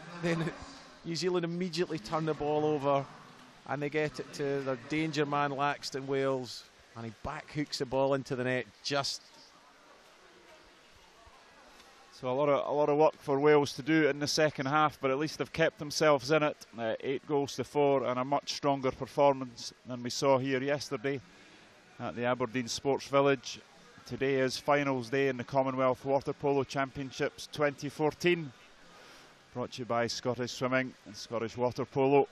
New Zealand immediately turn the ball over and they get it to their danger man Laxton Wales, and he back hooks the ball into the net just. So a lot of work for Wales to do in the second half, but at least they've kept themselves in it. 8 goals to 4, and a much stronger performance than we saw here yesterday at the Aberdeen Sports Village. Today is finals day in the Commonwealth Water Polo Championships 2014. Brought to you by Scottish Swimming and Scottish Water Polo.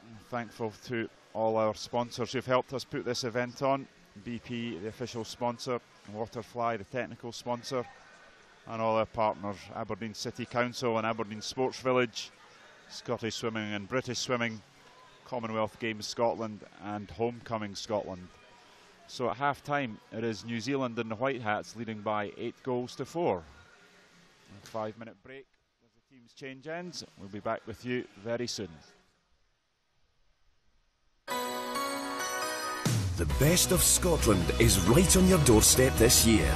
I'm thankful to all our sponsors who've helped us put this event on. BP, the official sponsor, Waterfly, the technical sponsor, and all our partners, Aberdeen City Council and Aberdeen Sports Village, Scottish Swimming and British Swimming, Commonwealth Games Scotland and Homecoming Scotland. So at half time it is New Zealand and the White Hats leading by 8 goals to 4. A 5-minute break as the teams change ends. We'll be back with you very soon. The best of Scotland is right on your doorstep this year.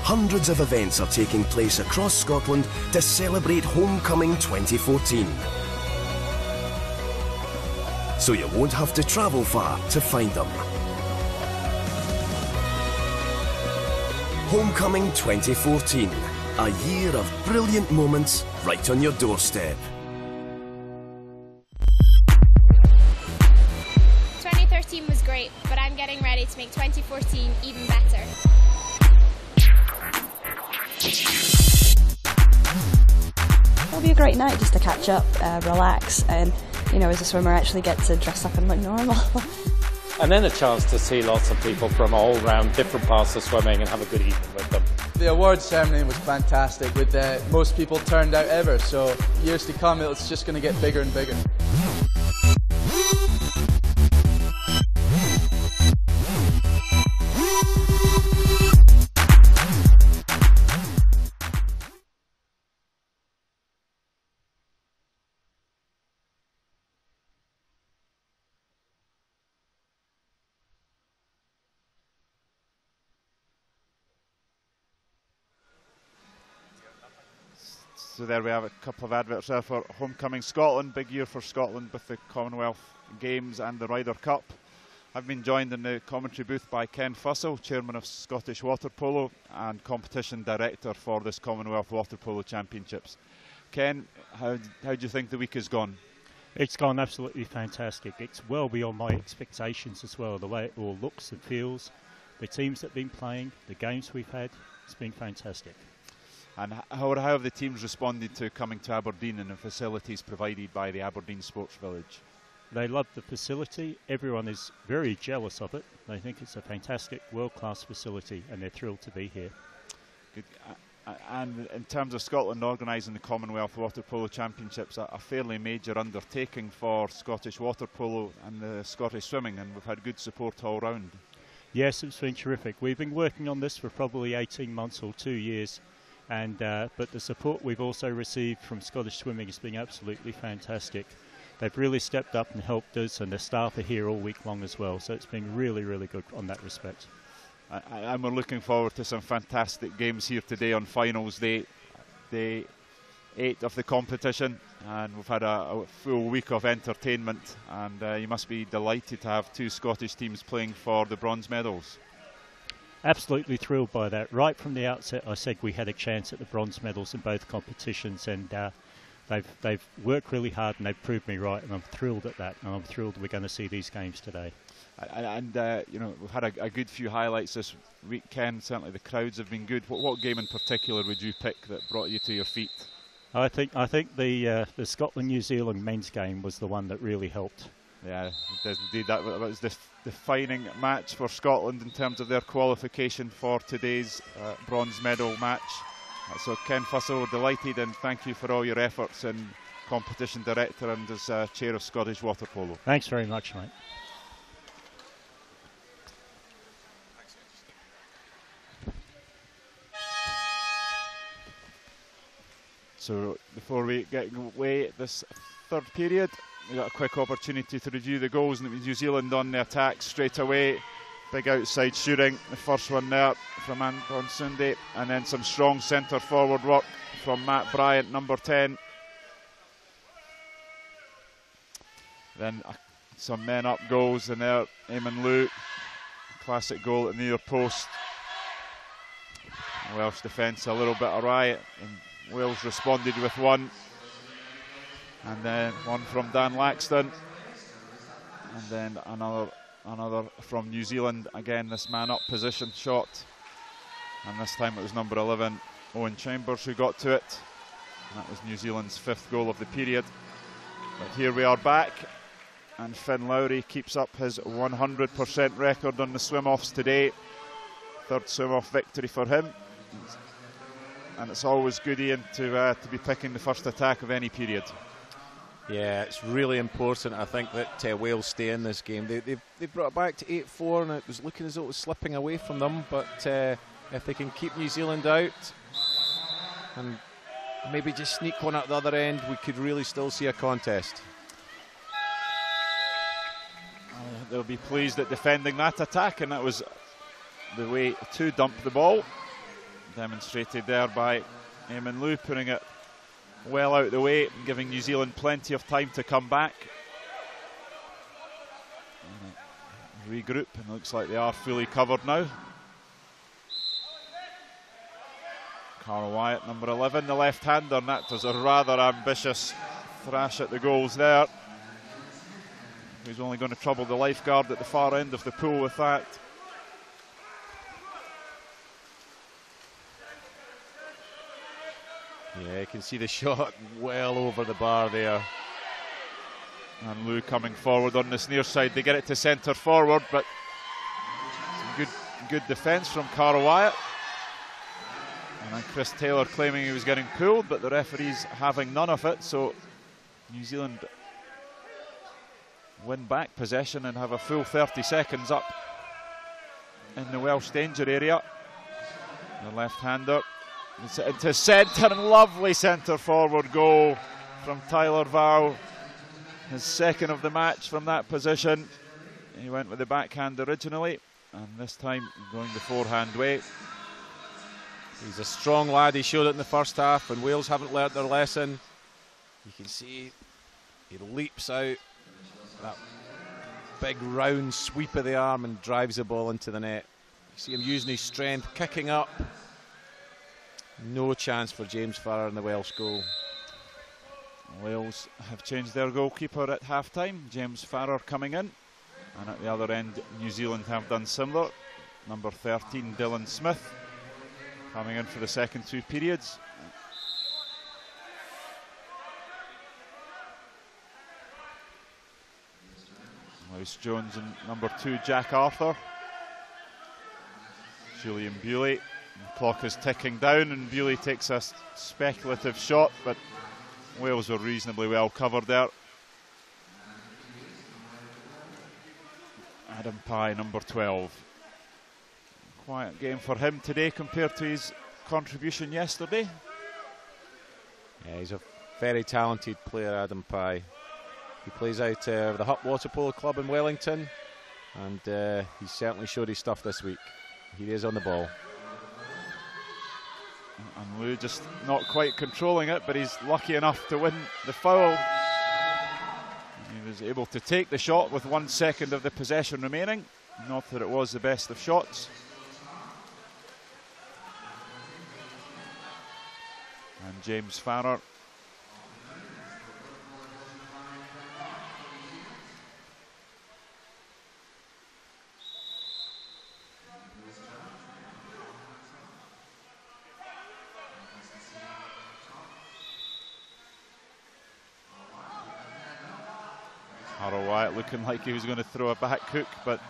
Hundreds of events are taking place across Scotland to celebrate Homecoming 2014. So you won't have to travel far to find them. Homecoming 2014, a year of brilliant moments right on your doorstep. 2013 was great, but I'm getting ready to make 2014 even better. It'll be a great night just to catch up, relax, and you know, as a swimmer actually get to dress up and look normal. And then a chance to see lots of people from all around different parts of swimming and have a good evening with them. The awards ceremony was fantastic, with most people turned out ever, so years to come it's just going to get bigger and bigger. So there we have a couple of adverts there for Homecoming Scotland. Big year for Scotland with the Commonwealth Games and the Ryder Cup. I've been joined in the commentary booth by Ken Fussell, Chairman of Scottish Water Polo and Competition Director for this Commonwealth Water Polo Championships. Ken, how do you think the week has gone? It's gone absolutely fantastic. It's well beyond my expectations as well, the way it all looks and feels. The teams that have been playing, the games we've had, it's been fantastic. And how have the teams responded to coming to Aberdeen and the facilities provided by the Aberdeen Sports Village? They love the facility. Everyone is very jealous of it. They think it's a fantastic world-class facility and they're thrilled to be here. Good. And in terms of Scotland organising the Commonwealth Water Polo Championships, a fairly major undertaking for Scottish Water Polo and the Scottish Swimming, and we've had good support all round. Yes, it's been terrific. We've been working on this for probably 18 months or 2 years. And but the support we've also received from Scottish Swimming has been absolutely fantastic. They've really stepped up and helped us, and the staff are here all week long as well. So it's been really, really good on that respect. And we're looking forward to some fantastic games here today on finals day 8 of the competition. And we've had a full week of entertainment, and you must be delighted to have 2 Scottish teams playing for the bronze medals. Absolutely thrilled by that. Right from the outset I said we had a chance at the bronze medals in both competitions, and they've worked really hard and they've proved me right, and I'm thrilled at that, and I'm thrilled we're going to see these games today. And you know, we've had a good few highlights this weekend. Certainly the crowds have been good. What game in particular would you pick that brought you to your feet? I think the Scotland-New Zealand men's game was the one that really helped. Yeah, it does indeed. That was the defining match for Scotland in terms of their qualification for today's bronze medal match. So Ken Fussell, we're delighted, and thank you for all your efforts in competition director and as chair of Scottish Water Polo. Thanks very much, mate. So before we get away this third period, we got a quick opportunity to review the goals, and it was New Zealand on the attack straight away. Big outside shooting, the first one there from Anton Sunday, and then some strong centre forward work from Matt Bryant, number 10. Then some men up goals, and there Eamon Liu, classic goal at the near post. Welsh defence a little bit awry, and Wales responded with one. And then one from Dan Laxton, and then another from New Zealand. Again, this man-up position shot, and this time it was number 11, Owen Chambers, who got to it. And that was New Zealand's 5th goal of the period. But here we are back, and Finn Lowry keeps up his 100% record on the swim-offs today. 3rd swim-off victory for him. And it's always good, Ian, to be picking the first attack of any period. Yeah, it's really important, I think, that Wales stay in this game. They brought it back to 8-4, and it was looking as though it was slipping away from them. But if they can keep New Zealand out and maybe just sneak one at the other end, we could really still see a contest. They'll be pleased at defending that attack, and that was the way to dump the ball. Demonstrated there by Eamon Liu, putting it well out the way and giving New Zealand plenty of time to come back. Regroup, and it looks like they are fully covered now. Carl Wyatt, number 11, the left-hander, and that was a rather ambitious thrash at the goals there. He's only going to trouble the lifeguard at the far end of the pool with that. Yeah, you can see the shot well over the bar there. And Liu coming forward on this near side. They get it to centre forward, but some good defence from Carl Wyatt. And then Chris Taylor claiming he was getting pulled, but the referee's having none of it. So New Zealand win back possession and have a full 30 seconds up in the Welsh danger area. The left-hander into centre, and lovely centre forward goal from Tyler Vow. His 2nd of the match from that position. He went with the backhand originally, and this time going the forehand way. He's a strong lad. He showed it in the first half, and Wales haven't learnt their lesson. You can see he leaps out, that big round sweep of the arm, and drives the ball into the net. You see him using his strength, kicking up. No chance for James Farrar in the Welsh goal. Wales have changed their goalkeeper at half-time. James Farrar coming in. And at the other end, New Zealand have done similar. Number 13, Dylan Smith, coming in for the second 2 periods. Lewis Jones and number 2, Jack Arthur. Julian Bewley. The clock is ticking down, and Bewley takes a speculative shot, but Wales were reasonably well covered there. Adam Pye, number 12. Quiet game for him today compared to his contribution yesterday. Yeah, he's a very talented player, Adam Pye. He plays out the Hutt Water Polo Club in Wellington, and he certainly showed his stuff this week. He is on the ball. And Liu just not quite controlling it, but he's lucky enough to win the foul. He was able to take the shot with 1 second of the possession remaining. Not that it was the best of shots. And James Farrar Carl Wyatt looking like he was going to throw a back hook, but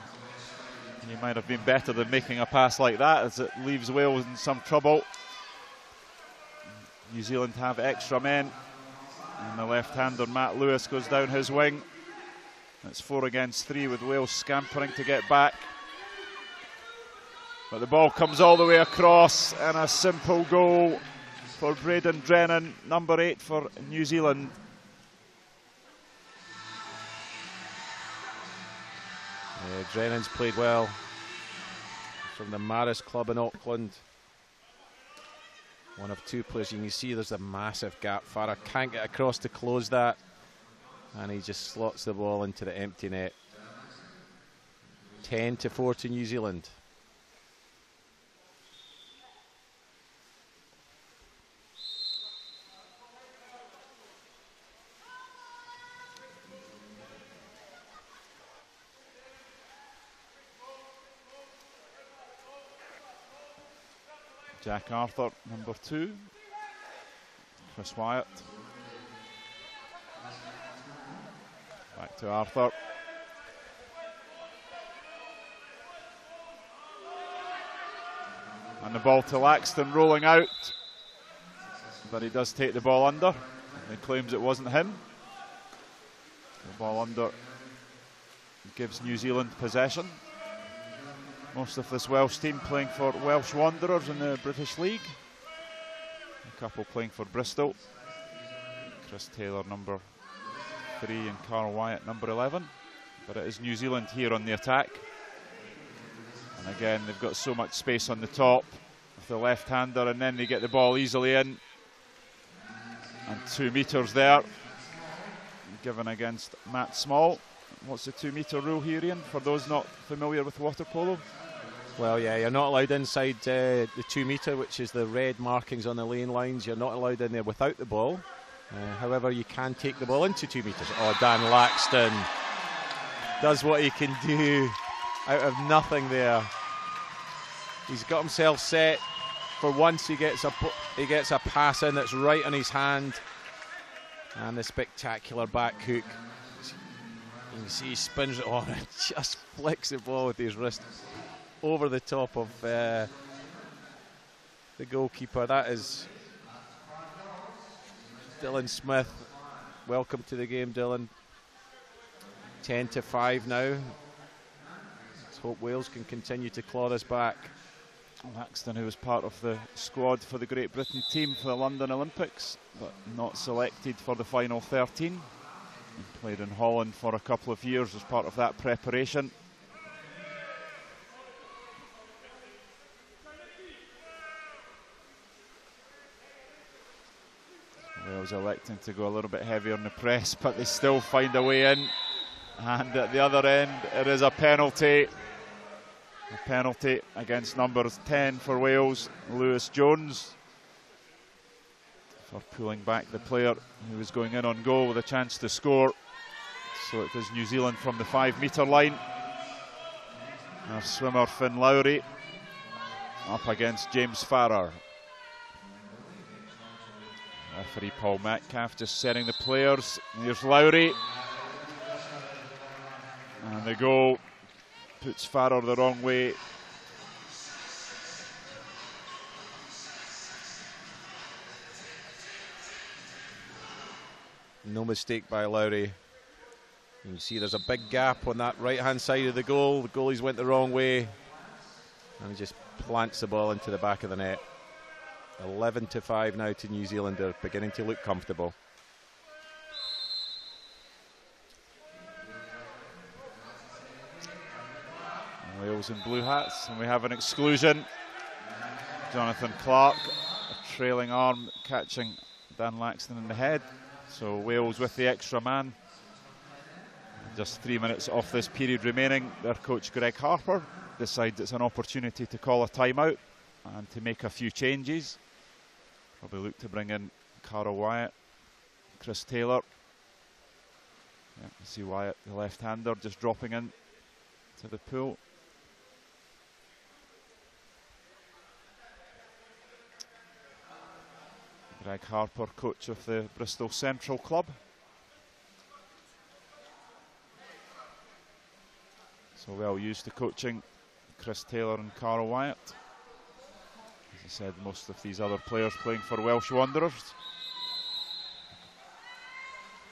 he might have been better than making a pass like that, as it leaves Wales in some trouble. New Zealand have extra men, and the left-hander Matt Lewis goes down his wing. It's 4 against 3 with Wales scampering to get back. But the ball comes all the way across, and a simple goal for Braden Drennan, number 8 for New Zealand. Yeah, Drennan's played well from the Maris club in Auckland. One of 2 players. You can see there's a massive gap. Farah can't get across to close that, and he just slots the ball into the empty net. 10-4 to New Zealand. Jack Arthur, number 2. Chris Wyatt. Back to Arthur. And the ball to Laxton, rolling out. But he does take the ball under. He claims it wasn't him. The ball under gives New Zealand possession. Most of this Welsh team playing for Welsh Wanderers in the British League. A couple playing for Bristol. Chris Taylor, number 3, and Carl Wyatt, number 11. But it is New Zealand here on the attack. And again, they've got so much space on the top with the left-hander, and then they get the ball easily in. And 2 metres there, given against Matt Small. What's the 2-metre rule here, Ian, for those not familiar with water polo? Well, yeah, you're not allowed inside the 2 metre, which is the red markings on the lane lines. You're not allowed in there without the ball. However, you can take the ball into 2 metres. Oh, Dan Laxton does what he can do out of nothing there. He's got himself set. For once, he gets a pass in that's right on his hand, and the spectacular back hook. You can see he spins it on and just flicks the ball with his wrist over the top of the goalkeeper. That is Dylan Smith. Welcome to the game, Dylan. 10-5 now. Let's hope Wales can continue to claw this back. Laxton, who was part of the squad for the Great Britain team for the London Olympics, but not selected for the final 13. He played in Holland for a couple of years as part of that preparation. Wales electing to go a little bit heavier on the press, but they still find a way in. And at the other end, it is a penalty. A penalty against numbers 10 for Wales, Lewis Jones, for pulling back the player who was going in on goal with a chance to score. So it is New Zealand from the 5-metre line. Our swimmer Finn Lowry up against James Farrer. Referee Paul Metcalf just setting the players. Here's Lowry. And the goal puts Farrer the wrong way. No mistake by Lowry. You can see there's a big gap on that right-hand side of the goal. The goalies went the wrong way, and he just plants the ball into the back of the net. 11-5 now to New Zealand. They're beginning to look comfortable. Wales in blue hats, and we have an exclusion. Jonathan Clark, a trailing arm catching Dan Laxton in the head. So Wales with the extra man. Just 3 minutes off this period remaining. Their coach Greg Harper decides it's an opportunity to call a timeout and to make a few changes. Probably look to bring in Carl Wyatt, Chris Taylor. Yeah, you see Wyatt, the left-hander, just dropping in to the pool. Greg Harper, coach of the Bristol Central club. So well used to coaching Chris Taylor and Carl Wyatt. As I said, most of these other players playing for Welsh Wanderers.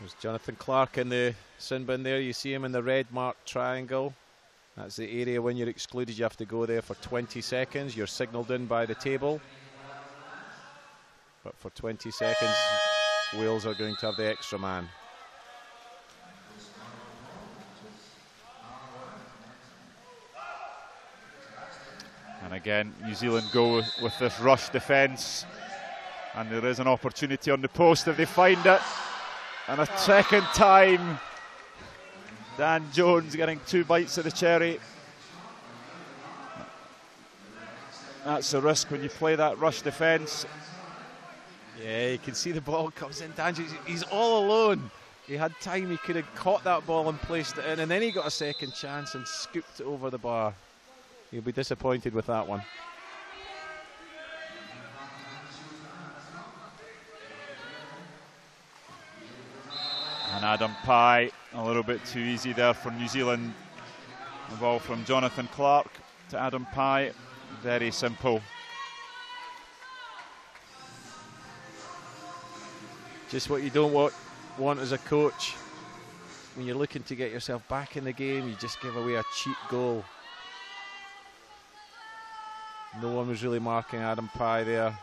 There's Jonathan Clark in the sin bin there. You see him in the red marked triangle. That's the area when you're excluded. You have to go there for 20 seconds. You're signalled in by the table. But for 20 seconds, Wales are going to have the extra man. And again, New Zealand go with this rush defence. And there is an opportunity on the post if they find it. And a second time, Dan Jones getting 2 bites of the cherry. That's the risk when you play that rush defence. Yeah, you can see the ball comes in. Dan Jones, he's all alone. He had time, he could have caught that ball and placed it in, and then he got a second chance and scooped it over the bar. He'll be disappointed with that one. And Adam Pye, a little bit too easy there for New Zealand. The ball from Jonathan Clark to Adam Pye, very simple. Just what you don't want as a coach. When you're looking to get yourself back in the game, you just give away a cheap goal. No one was really marking Adam Pye there.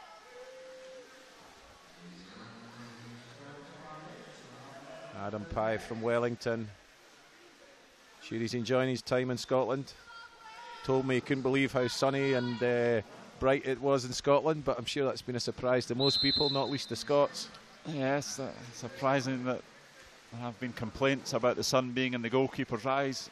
Adam Pye from Wellington. Sure, he's enjoying his time in Scotland. Told me he couldn't believe how sunny and bright it was in Scotland, but I'm sure that's been a surprise to most people, not least the Scots. Yes, surprising that there have been complaints about the sun being in the goalkeeper's eyes.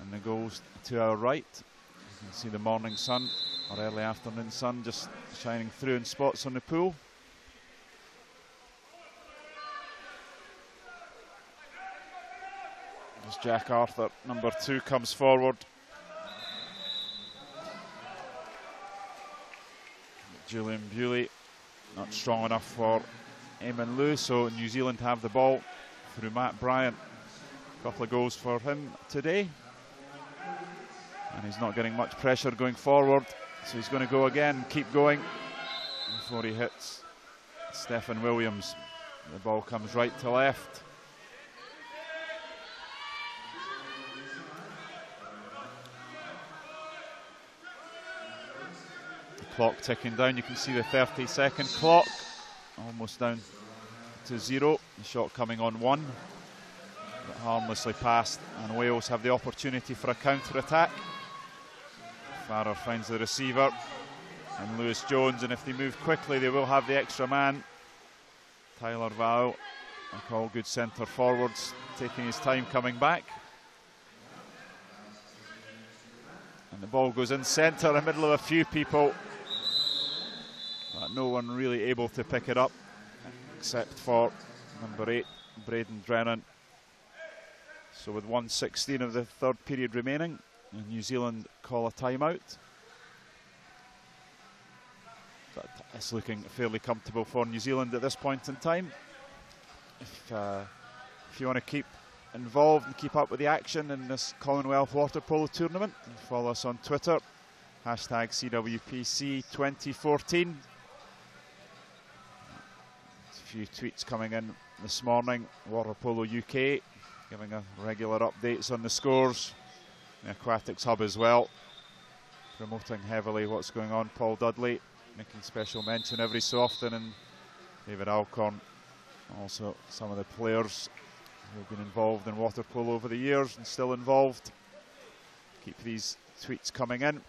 And the goals to our right. You can see the morning sun or early afternoon sun just shining through in spots on the pool. As Jack Arthur, number 2, comes forward. Julian Bewley not strong enough for Eamon Lewis, so New Zealand have the ball through Matt Bryant. A couple of goals for him today. And he's not getting much pressure going forward, so he's going to go again, keep going before he hits Stephen Williams. The ball comes right to left. Clock ticking down, you can see the 30-second clock almost down to 0. The shot coming on 1, but harmlessly passed, and Wales have the opportunity for a counter-attack. Farrer finds the receiver and Lewis Jones, and if they move quickly they will have the extra man. Tyler Vau, like all good centre forwards, taking his time coming back. And the ball goes in centre in the middle of a few people. But no one really able to pick it up, except for number 8, Braden Drennan. So with 1:16 of the third period remaining, New Zealand call a timeout. But it's looking fairly comfortable for New Zealand at this point in time. If you want to keep involved and keep up with the action in this Commonwealth Water Polo Tournament, follow us on Twitter, #CWPC 2014. A few tweets coming in this morning. Water Polo UK giving regular updates on the scores. The Aquatics Hub as well, promoting heavily what's going on. Paul Dudley making special mention every so often, and David Alcorn, also some of the players who have been involved in water polo over the years and still involved. Keep these tweets coming in.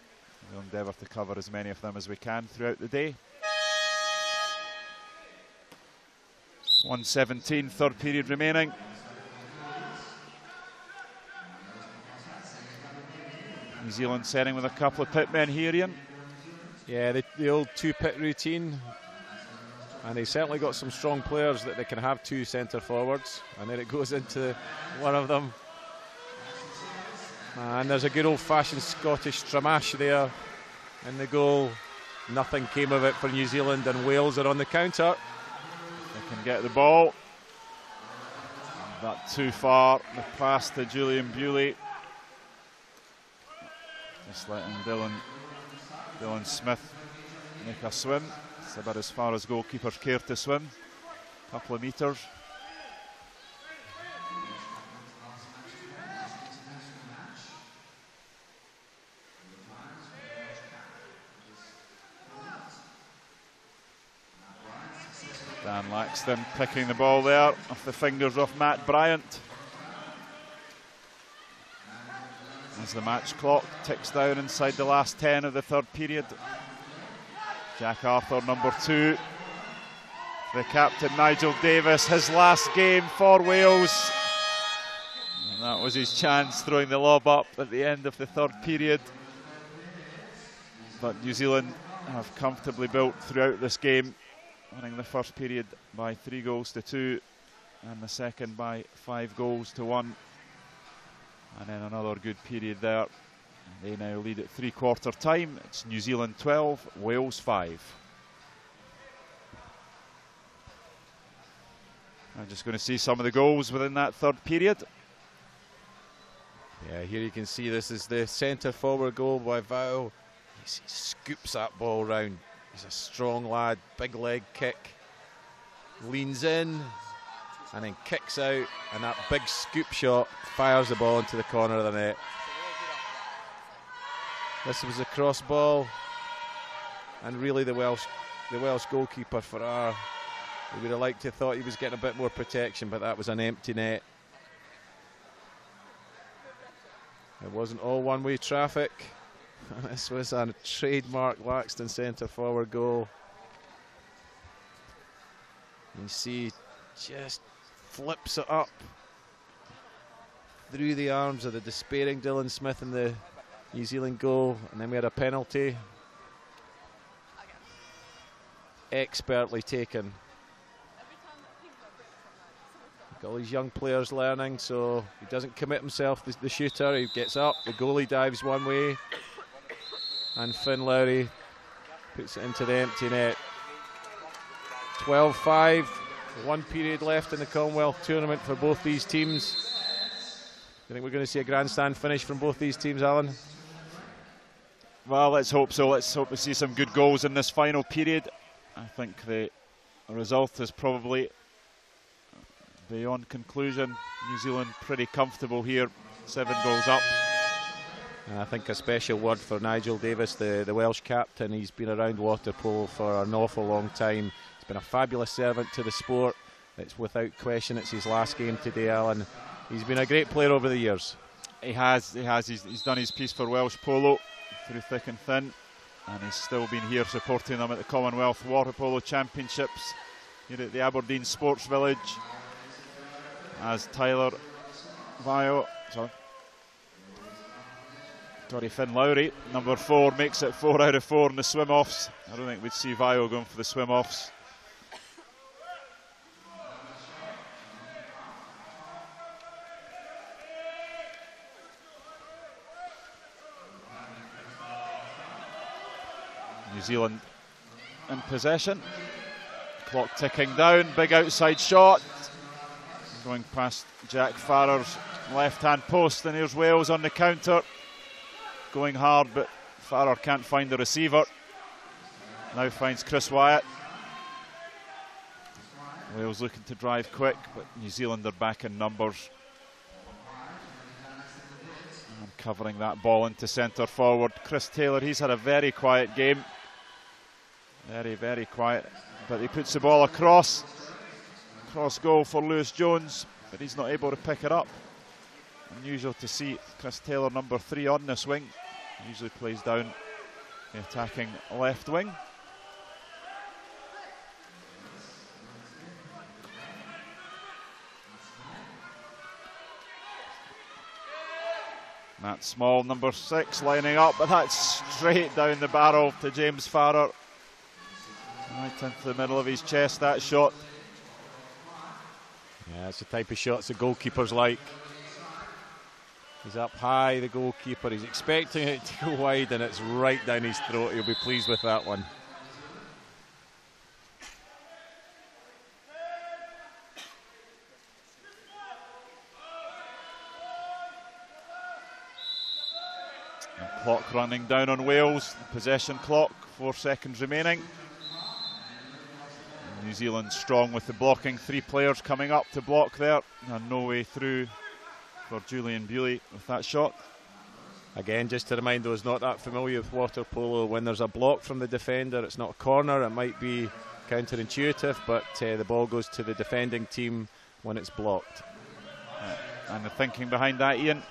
We'll endeavour to cover as many of them as we can throughout the day. 1:17, third period remaining. New Zealand setting with a couple of pitmen here, Ian. Yeah, the old 2-pit routine. And they certainly got some strong players that they can have 2 centre forwards. And then it goes into one of them. And there's a good old-fashioned Scottish stramash there in the goal. Nothing came of it for New Zealand, and Wales are on the counter. They can get the ball. that too far. The pass to Julian Bewley. Just letting Dylan Smith make a swim. It's about as far as goalkeepers care to swim. A couple of metres. Dan Laxton picking the ball there off the fingers of Matt Bryant. As the match clock ticks down inside the last 10 of the third period. Jack Arthur, number 2. The captain, Nigel Davis, his last game for Wales. And that was his chance, throwing the lob up at the end of the third period. But New Zealand have comfortably built throughout this game, winning the first period by 3-2 and the second by 5-1. And then another good period there. They now lead at 3/4 time. It's New Zealand 12, Wales 5. I'm just going to see some of the goals within that third period. Yeah, here you can see this is the centre forward goal by Val. He scoops that ball round. He's a strong lad, big leg kick. Leans in and then kicks out, and that big scoop shot fires the ball into the corner of the net. This was a cross ball, and really the Welsh goalkeeper Farrar, we would have liked to have thought he was getting a bit more protection, but that was an empty net. It wasn't all one-way traffic. This was a trademark Laxton centre forward goal. You see, just flips it up through the arms of the despairing Dylan Smith in the New Zealand goal, and then we had a penalty. Expertly taken. Got all these young players learning, so he doesn't commit himself, the shooter. He gets up, the goalie dives one way, and Finn Lowry puts it into the empty net. 12-5, 1 period left in the Commonwealth tournament for both these teams. I think we're going to see a grandstand finish from both these teams, Alan. Well, let's hope so. Let's hope we see some good goals in this final period. I think the result is probably beyond conclusion. New Zealand pretty comfortable here, 7 goals up. And I think a special word for Nigel Davis, the Welsh captain. He's been around water polo for an awful long time. He's been a fabulous servant to the sport. It's without question, it's his last game today, Alan. He's been a great player over the years. He has. He's done his piece for Welsh polo through thick and thin, and he's still been here supporting them at the Commonwealth Water Polo Championships here at the Aberdeen Sports Village. As Finn Lowry, number 4, makes it 4 out of 4 in the swim-offs. I don't think we'd see Vio going for the swim-offs. New Zealand in possession. Clock ticking down, big outside shot. Going past Jack Farrar's left-hand post, and here's Wales on the counter. Going hard, but Farrar can't find the receiver. Now finds Chris Wyatt. Wales looking to drive quick, but New Zealand are back in numbers. And covering that ball into centre forward. Chris Taylor, he's had a very quiet game. Very, very quiet. But he puts the ball across. Cross goal for Lewis Jones, but he's not able to pick it up. Unusual to see Chris Taylor, number 3, on this wing. He usually plays down the attacking left wing. Matt Small, number 6, lining up, but that's straight down the barrel to James Farrar. Right into the middle of his chest, that shot. Yeah, it's the type of shots the goalkeepers like. He's up high, the goalkeeper. He's expecting it to go wide, and it's right down his throat. He'll be pleased with that one. Clock running down on Wales, possession clock, 4 seconds remaining. New Zealand strong with the blocking, 3 players coming up to block there, and no way through for Julian Bewley with that shot. Again, just to remind those not that familiar with water polo, when there's a block from the defender, it's not a corner, it might be counterintuitive, but the ball goes to the defending team when it's blocked. And the thinking behind that, Ian?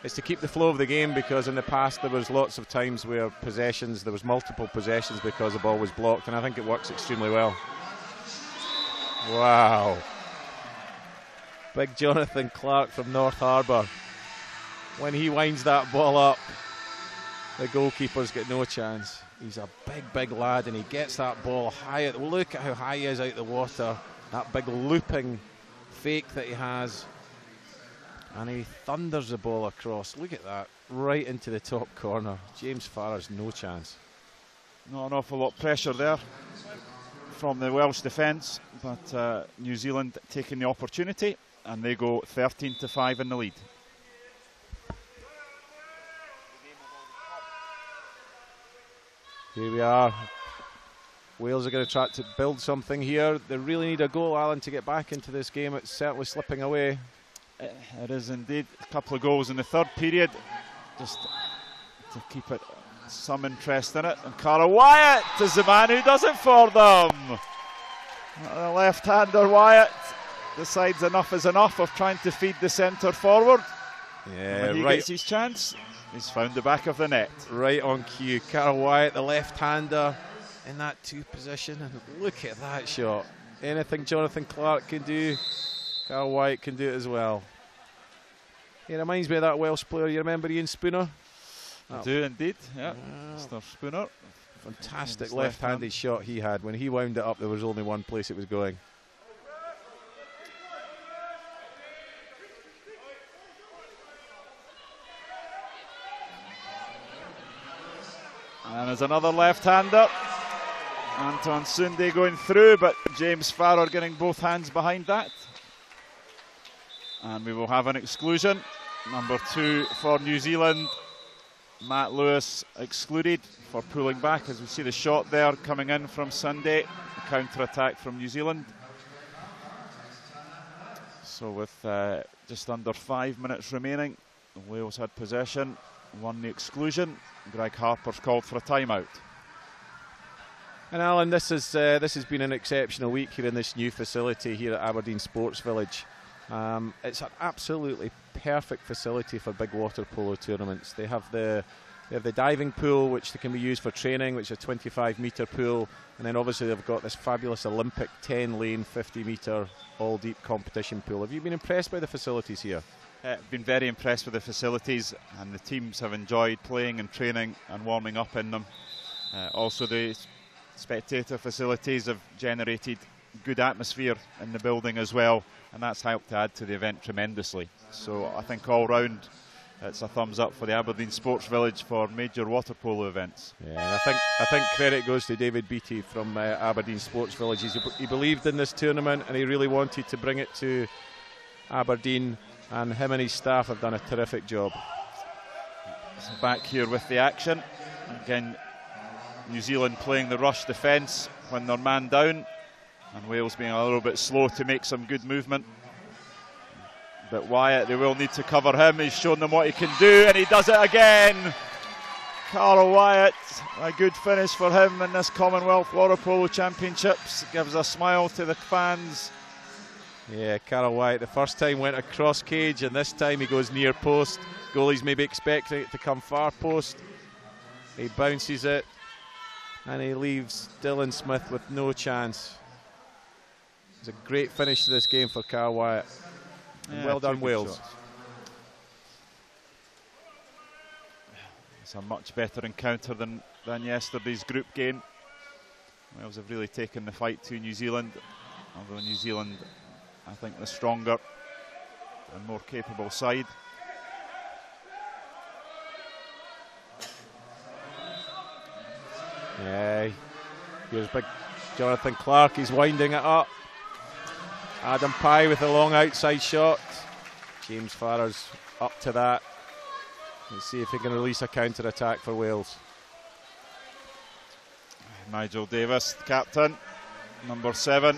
It's to keep the flow of the game, because in the past there was lots of times where there was multiple possessions because the ball was blocked, and I think it works extremely well. Wow. Big Jonathan Clark from North Harbour. When he winds that ball up, the goalkeeper's got no chance. He's a big lad, and he gets that ball high. Look at how high he is out the water. That big looping fake that he has. And he thunders the ball across. Look at that, right into the top corner. James Farrer's no chance. Not an awful lot of pressure there from the Welsh defence, but New Zealand taking the opportunity, and they go 13-5 in the lead. Here we are. Wales are going to try to build something here. They really need a goal, Alan, to get back into this game. It's certainly slipping away. It is indeed. A couple of goals in the third period, just to keep it some interest in it. And Cara Wyatt is the man who does it for them. The left-hander Wyatt decides enough is enough of trying to feed the centre forward. Yeah, when he gets his chance, he's found the back of the net. Right on cue. Cara Wyatt, the left-hander, in that 2 position. And look at that shot. Anything Jonathan Clark can do, Cara Wyatt can do it as well. He reminds me of that Welsh player. You remember Ian Spooner? I do indeed, yeah. Mr. Spooner. Fantastic left-handed shot he had. When he wound it up, there was only one place it was going. And there's another left-hander. Anton Sunday going through, but James Farrer getting both hands behind that. And we will have an exclusion. Number 2 for New Zealand. Matt Lewis excluded for pulling back, as we see the shot there coming in from Sunday. A counter-attack from New Zealand. So with just under 5 minutes remaining, Wales had possession, won the exclusion. Greg Harper's called for a timeout. And Alan, this has been an exceptional week here in this new facility here at Aberdeen Sports Village. It's an absolutely perfect facility for big water polo tournaments. They have the diving pool, which can be used for training, which is a 25-metre pool, and then obviously they've got this fabulous Olympic 10-lane 50-metre all-deep competition pool. Have you been impressed by the facilities here? Been very impressed with the facilities, and the teams have enjoyed playing and training and warming up in them. Also, the spectator facilities have generated good atmosphere in the building as well, and that's helped to add to the event tremendously. So I think all round it's a thumbs up for the Aberdeen Sports Village for major water polo events. Yeah, and I think credit goes to David Beattie from Aberdeen Sports Village. He believed in this tournament, and he really wanted to bring it to Aberdeen, and him and his staff have done a terrific job. So back here with the action. Again, New Zealand playing the rush defence when they're man down, and Wales being a little bit slow to make some good movement. But Wyatt, they will need to cover him. He's shown them what he can do, and he does it again. Carl Wyatt, a good finish for him in this Commonwealth Water Polo Championships. Gives a smile to the fans. Yeah, Carl Wyatt, the first time went across cage, and this time he goes near post. Goalies maybe expecting it to come far post. He bounces it, and he leaves Dylan Smith with no chance. It's a great finish to this game for Carl Wyatt. Yeah, well done, Wales. Shots. It's a much better encounter than yesterday's group game. Wales have really taken the fight to New Zealand, although New Zealand, I think, the stronger and more capable side. Yeah, here's big Jonathan Clark, he's winding it up. Adam Pye with a long outside shot. James Farrer's up to that. Let's see if he can release a counter-attack for Wales. Nigel Davis, captain, number 7.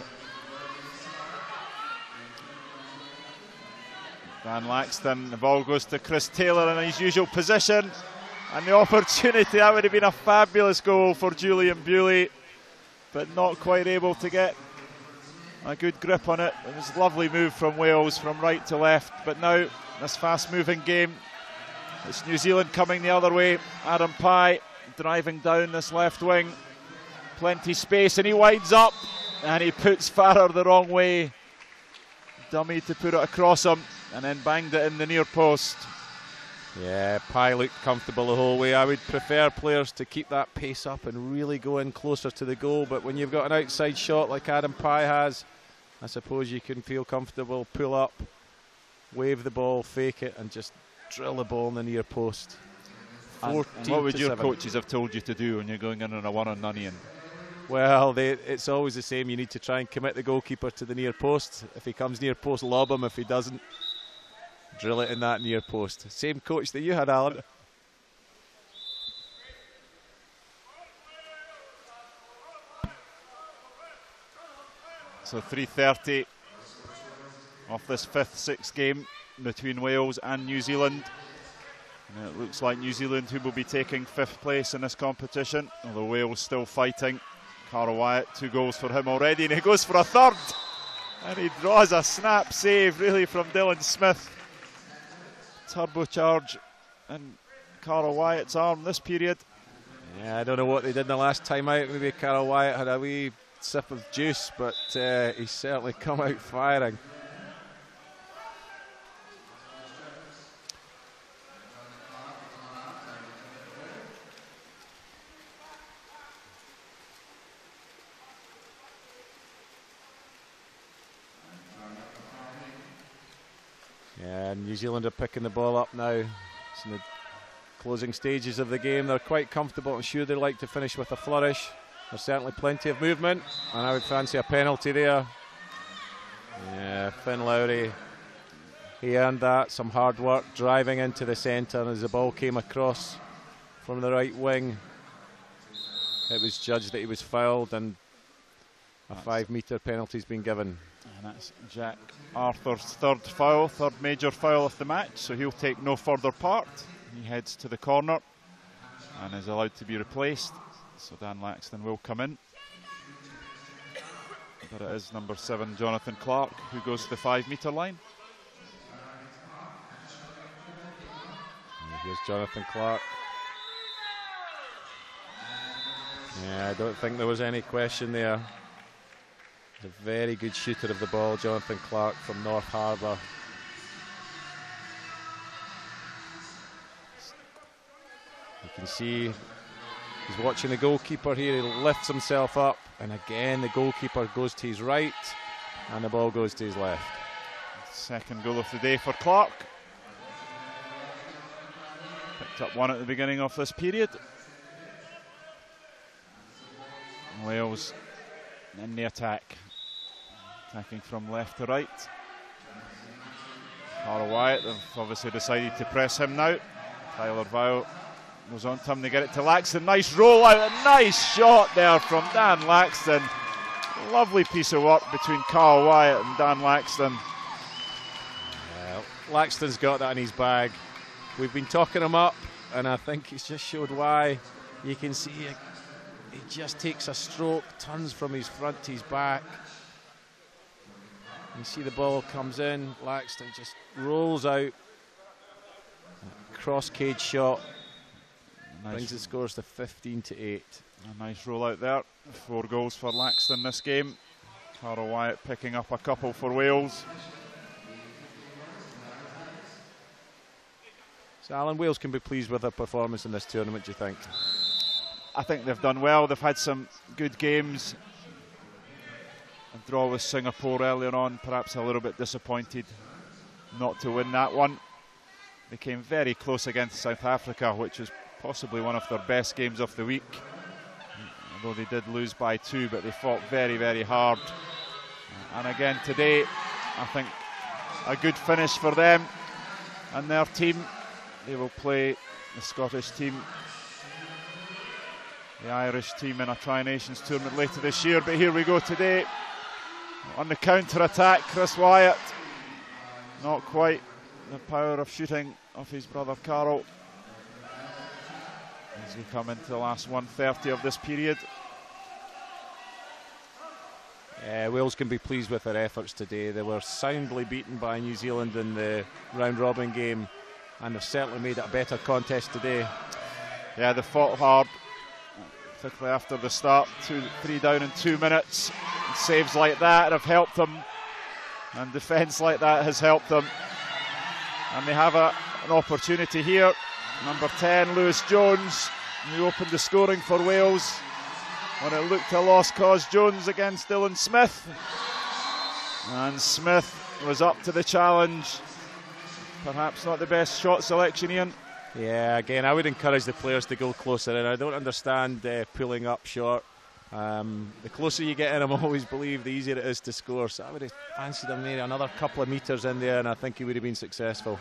Dan Laxton, the ball goes to Chris Taylor in his usual position. And the opportunity, that would have been a fabulous goal for Julian Bewley, but not quite able to get a good grip on it. It was a lovely move from Wales from right to left, but now this fast-moving game, it's New Zealand coming the other way. Adam Pye driving down this left wing. Plenty space, and he winds up, and he puts Farrer the wrong way. Dummy to put it across him, and then banged it in the near post. Yeah, Pye looked comfortable the whole way. I would prefer players to keep that pace up and really go in closer to the goal, but when you've got an outside shot like Adam Pye has, I suppose you can feel comfortable, pull up, wave the ball, fake it, and just drill the ball in the near post. And what would your coaches have told you to do when you're going in on a 1-on-none, Ian? Well, it's always the same. You need to try and commit the goalkeeper to the near post. If he comes near post, lob him. If he doesn't, drill it in that near post. Same coach that you had, Alan. So 3:30 off this 5th-6th game between Wales and New Zealand. And it looks like New Zealand who will be taking 5th place in this competition, although Wales still fighting. Carl Wyatt, 2 goals for him already, and he goes for a 3rd. And he draws a snap save, really, from Dylan Smith. Turbocharge in Carl Wyatt's arm this period. Yeah, I don't know what they did in the last time out. Maybe Carl Wyatt had a wee sip of juice, but he's certainly come out firing. Yeah, New Zealand are picking the ball up now. It's in the closing stages of the game. They're quite comfortable. I'm sure they'd like to finish with a flourish. There's certainly plenty of movement, and I would fancy a penalty there. Yeah, Finn Lowry, he earned that. Some hard work driving into the centre, and as the ball came across from the right wing, it was judged that he was fouled, and a 5-metre penalty's been given. And that's Jack Arthur's 3rd foul, 3rd major foul of the match, so he'll take no further part. He heads to the corner and is allowed to be replaced, so Dan Laxton will come in. But it is number 7, Jonathan Clark, who goes to the 5-metre line. And here's Jonathan Clark. Yeah, I don't think there was any question there. He's a very good shooter of the ball, Jonathan Clark from North Harbour. You can see he's watching the goalkeeper here. He lifts himself up, and again the goalkeeper goes to his right and the ball goes to his left. 2nd goal of the day for Clark. Picked up 1 at the beginning of this period. Wales in the attack, attacking from left to right. Carl Wyatt, they've obviously decided to press him now. Tyler Vile goes on to him, they get it to Laxton. Nice roll out, a nice shot there from Dan Laxton. Lovely piece of work between Carl Wyatt and Dan Laxton. Yeah, Laxton's got that in his bag. We've been talking him up, and I think he's just showed why. You can see he just takes a stroke, turns from his front to his back. You see the ball comes in, Laxton just rolls out. Cross cage shot. Nice. Brings the scores to 15-8. A nice roll out there. 4 goals for Laxton this game. Carl Wyatt picking up a couple for Wales. So Alan, Wales can be pleased with their performance in this tournament, do you think? I think they've done well. They've had some good games. A draw with Singapore earlier on, perhaps a little bit disappointed not to win that one. They came very close against South Africa, which was possibly one of their best games of the week. Although they did lose by 2, but they fought very, very hard. And again today, I think a good finish for them and their team. they will play the Scottish team, the Irish team, in a Tri-Nations tournament later this year. But here we go today. On the counter-attack, Chris Wyatt. Not quite the power of shooting of his brother Carl as we come into the last 1:30 of this period. Wales can be pleased with their efforts today. They were soundly beaten by New Zealand in the round-robin game, and they've certainly made it a better contest today. Yeah, they fought hard, particularly after the start. 3 down in 2 minutes. And saves like that have helped them, and defence like that has helped them. And they have an opportunity here. Number 10, Lewis Jones, who opened the scoring for Wales when it looked a lost cause. Jones against Dylan Smith, and Smith was up to the challenge. Perhaps not the best shot selection, Ian. Yeah, again, I would encourage the players to go closer in. I don't understand pulling up short. The closer you get in, I'm always believe the easier it is to score. So I would have fancied him maybe another couple of metres in there, and I think he would have been successful.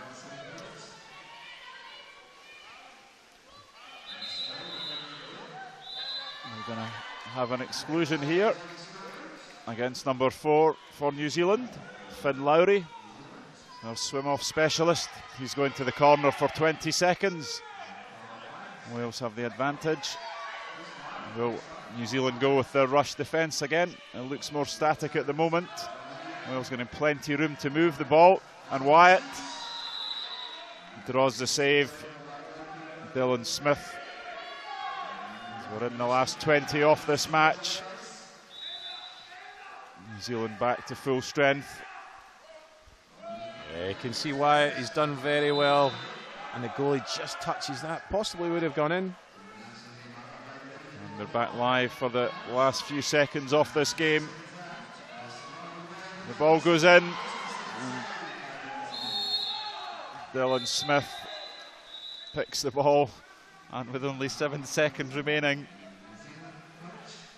We're going to have an exclusion here against number 4 for New Zealand, Finn Lowry, our swim-off specialist. He's going to the corner for 20 seconds. Wales have the advantage. Will New Zealand go with their rush defence again? It looks more static at the moment. Wales getting plenty of room to move the ball, and Wyatt draws the save. Dylan Smith. We're in the last 20 off this match. New Zealand back to full strength. Yeah, you can see Wyatt, he's done very well, and the goalie just touches that. Possibly would have gone in. And they're back live for the last few seconds off this game. The ball goes in. Dylan Smith picks the ball, and with only 7 seconds remaining,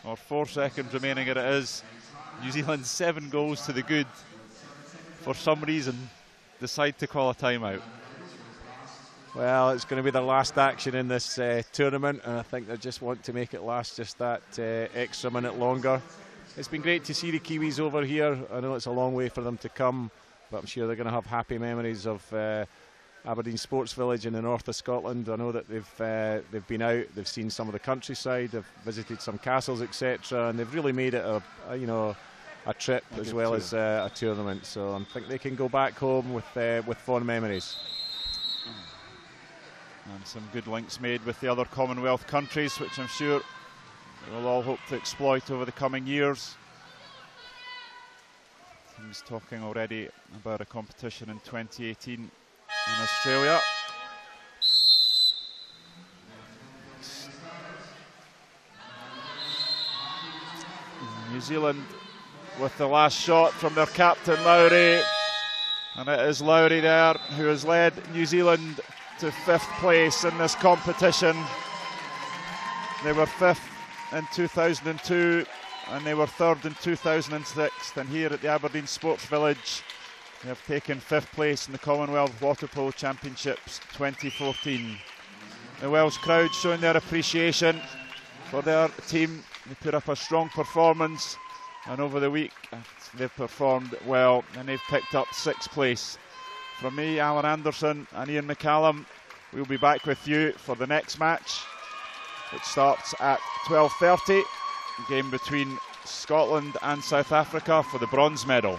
or 4 seconds remaining it is, New Zealand 7 goals to the good, for some reason decide to call a timeout. Well, it's going to be their last action in this tournament, and I think they just want to make it last just that extra minute longer. It's been great to see the Kiwis over here. I know it's a long way for them to come, but I'm sure they're going to have happy memories of Aberdeen Sports Village in the north of Scotland. I know that they've been out, they've seen some of the countryside, they've visited some castles, etc., and they've really made it a trip as well as a tournament. So I think they can go back home with fond memories. And some good links made with the other Commonwealth countries, which I'm sure we'll all hope to exploit over the coming years. Teams talking already about a competition in 2018 in Australia. New Zealand with the last shot from their captain Lowry, and it is Lowry there who has led New Zealand to 5th place in this competition. They were 5th in 2002 and they were 3rd in 2006, and here at the Aberdeen Sports Village they have taken 5th place in the Commonwealth Water Polo Championships 2014. The Welsh crowd showing their appreciation for their team. They put up a strong performance, and over the week they've performed well, and they've picked up 6th place. From me, Alan Anderson and Ian McCallum, we'll be back with you for the next match, which starts at 12:30. A game between Scotland and South Africa for the bronze medal.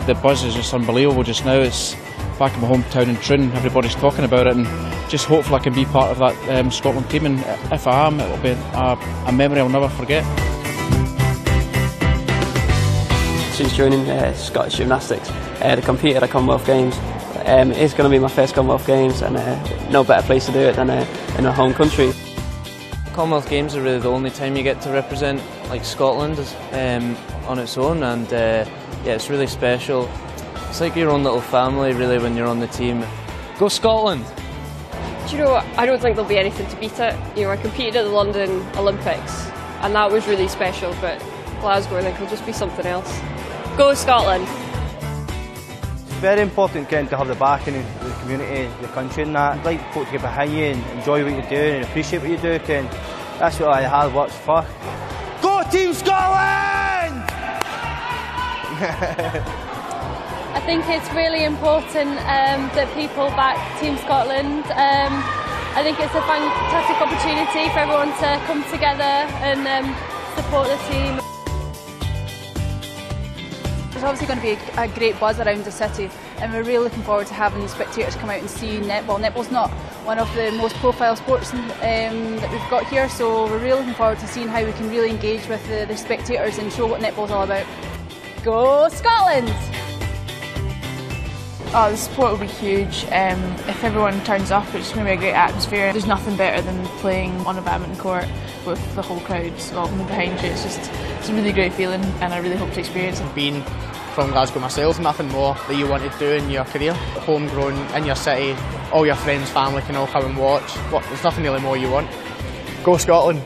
The buzz is just unbelievable just now. It's back in my hometown in Trin, everybody's talking about it, and just hopefully I can be part of that Scotland team, and if I am, it'll be a memory I'll never forget. Since joining Scottish Gymnastics, to compete at the Commonwealth Games, it's going to be my first Commonwealth Games, and no better place to do it than in our home country. Commonwealth Games are really the only time you get to represent like Scotland on its own, and yeah, it's really special. It's like your own little family really when you're on the team. Go Scotland! Do you know what, I don't think there'll be anything to beat it. You know, I competed at the London Olympics and that was really special, but Glasgow I think will just be something else. Go Scotland! It's very important to have the backing of the community, the country and that. I'd like folk to get behind you and enjoy what you're doing and appreciate what you do, and that's what I hard work's for. Go Team Scotland! I think it's really important that people back Team Scotland. I think it's a fantastic opportunity for everyone to come together and support the team. There's obviously going to be a great buzz around the city, and we're really looking forward to having the spectators come out and see netball. Netball's not one of the most profile sports that we've got here, so we're really looking forward to seeing how we can really engage with the spectators and show what netball's all about. Go Scotland! Oh, the support will be huge. If everyone turns up, it's going to be a great atmosphere. There's nothing better than playing on a badminton court with the whole crowd swelling behind you. It's a really great feeling, and I really hope to experience it. Being from Glasgow myself, nothing more that you want to do in your career. Homegrown, in your city, all your friends, family can all come and watch. There's nothing really more you want. Go Scotland!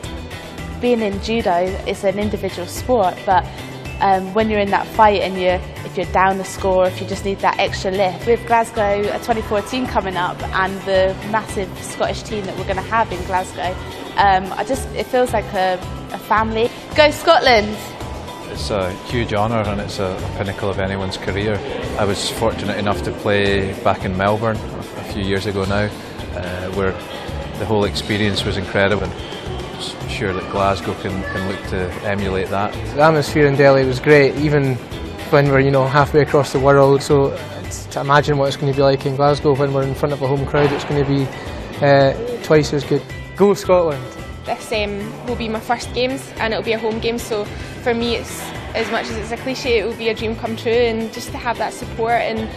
Being in judo, it's an individual sport, but when you're in that fight and if you're down the score, if you just need that extra lift. With Glasgow 2014 coming up and the massive Scottish team that we're going to have in Glasgow, it feels like a family. Go Scotland! It's a huge honour and it's a pinnacle of anyone's career. I was fortunate enough to play back in Melbourne a few years ago now, where the whole experience was incredible. I'm sure that Glasgow can look to emulate that. The atmosphere in Delhi was great, even when we're halfway across the world. So to imagine what it's going to be like in Glasgow when we're in front of a home crowd, it's going to be twice as good. Go Scotland! This will be my first games and it'll be a home game, so for me it's, as much as it's a cliche, it will be a dream come true, and just to have that support and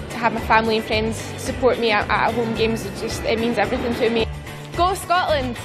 to have my family and friends support me at home games, it means everything to me. Go Scotland!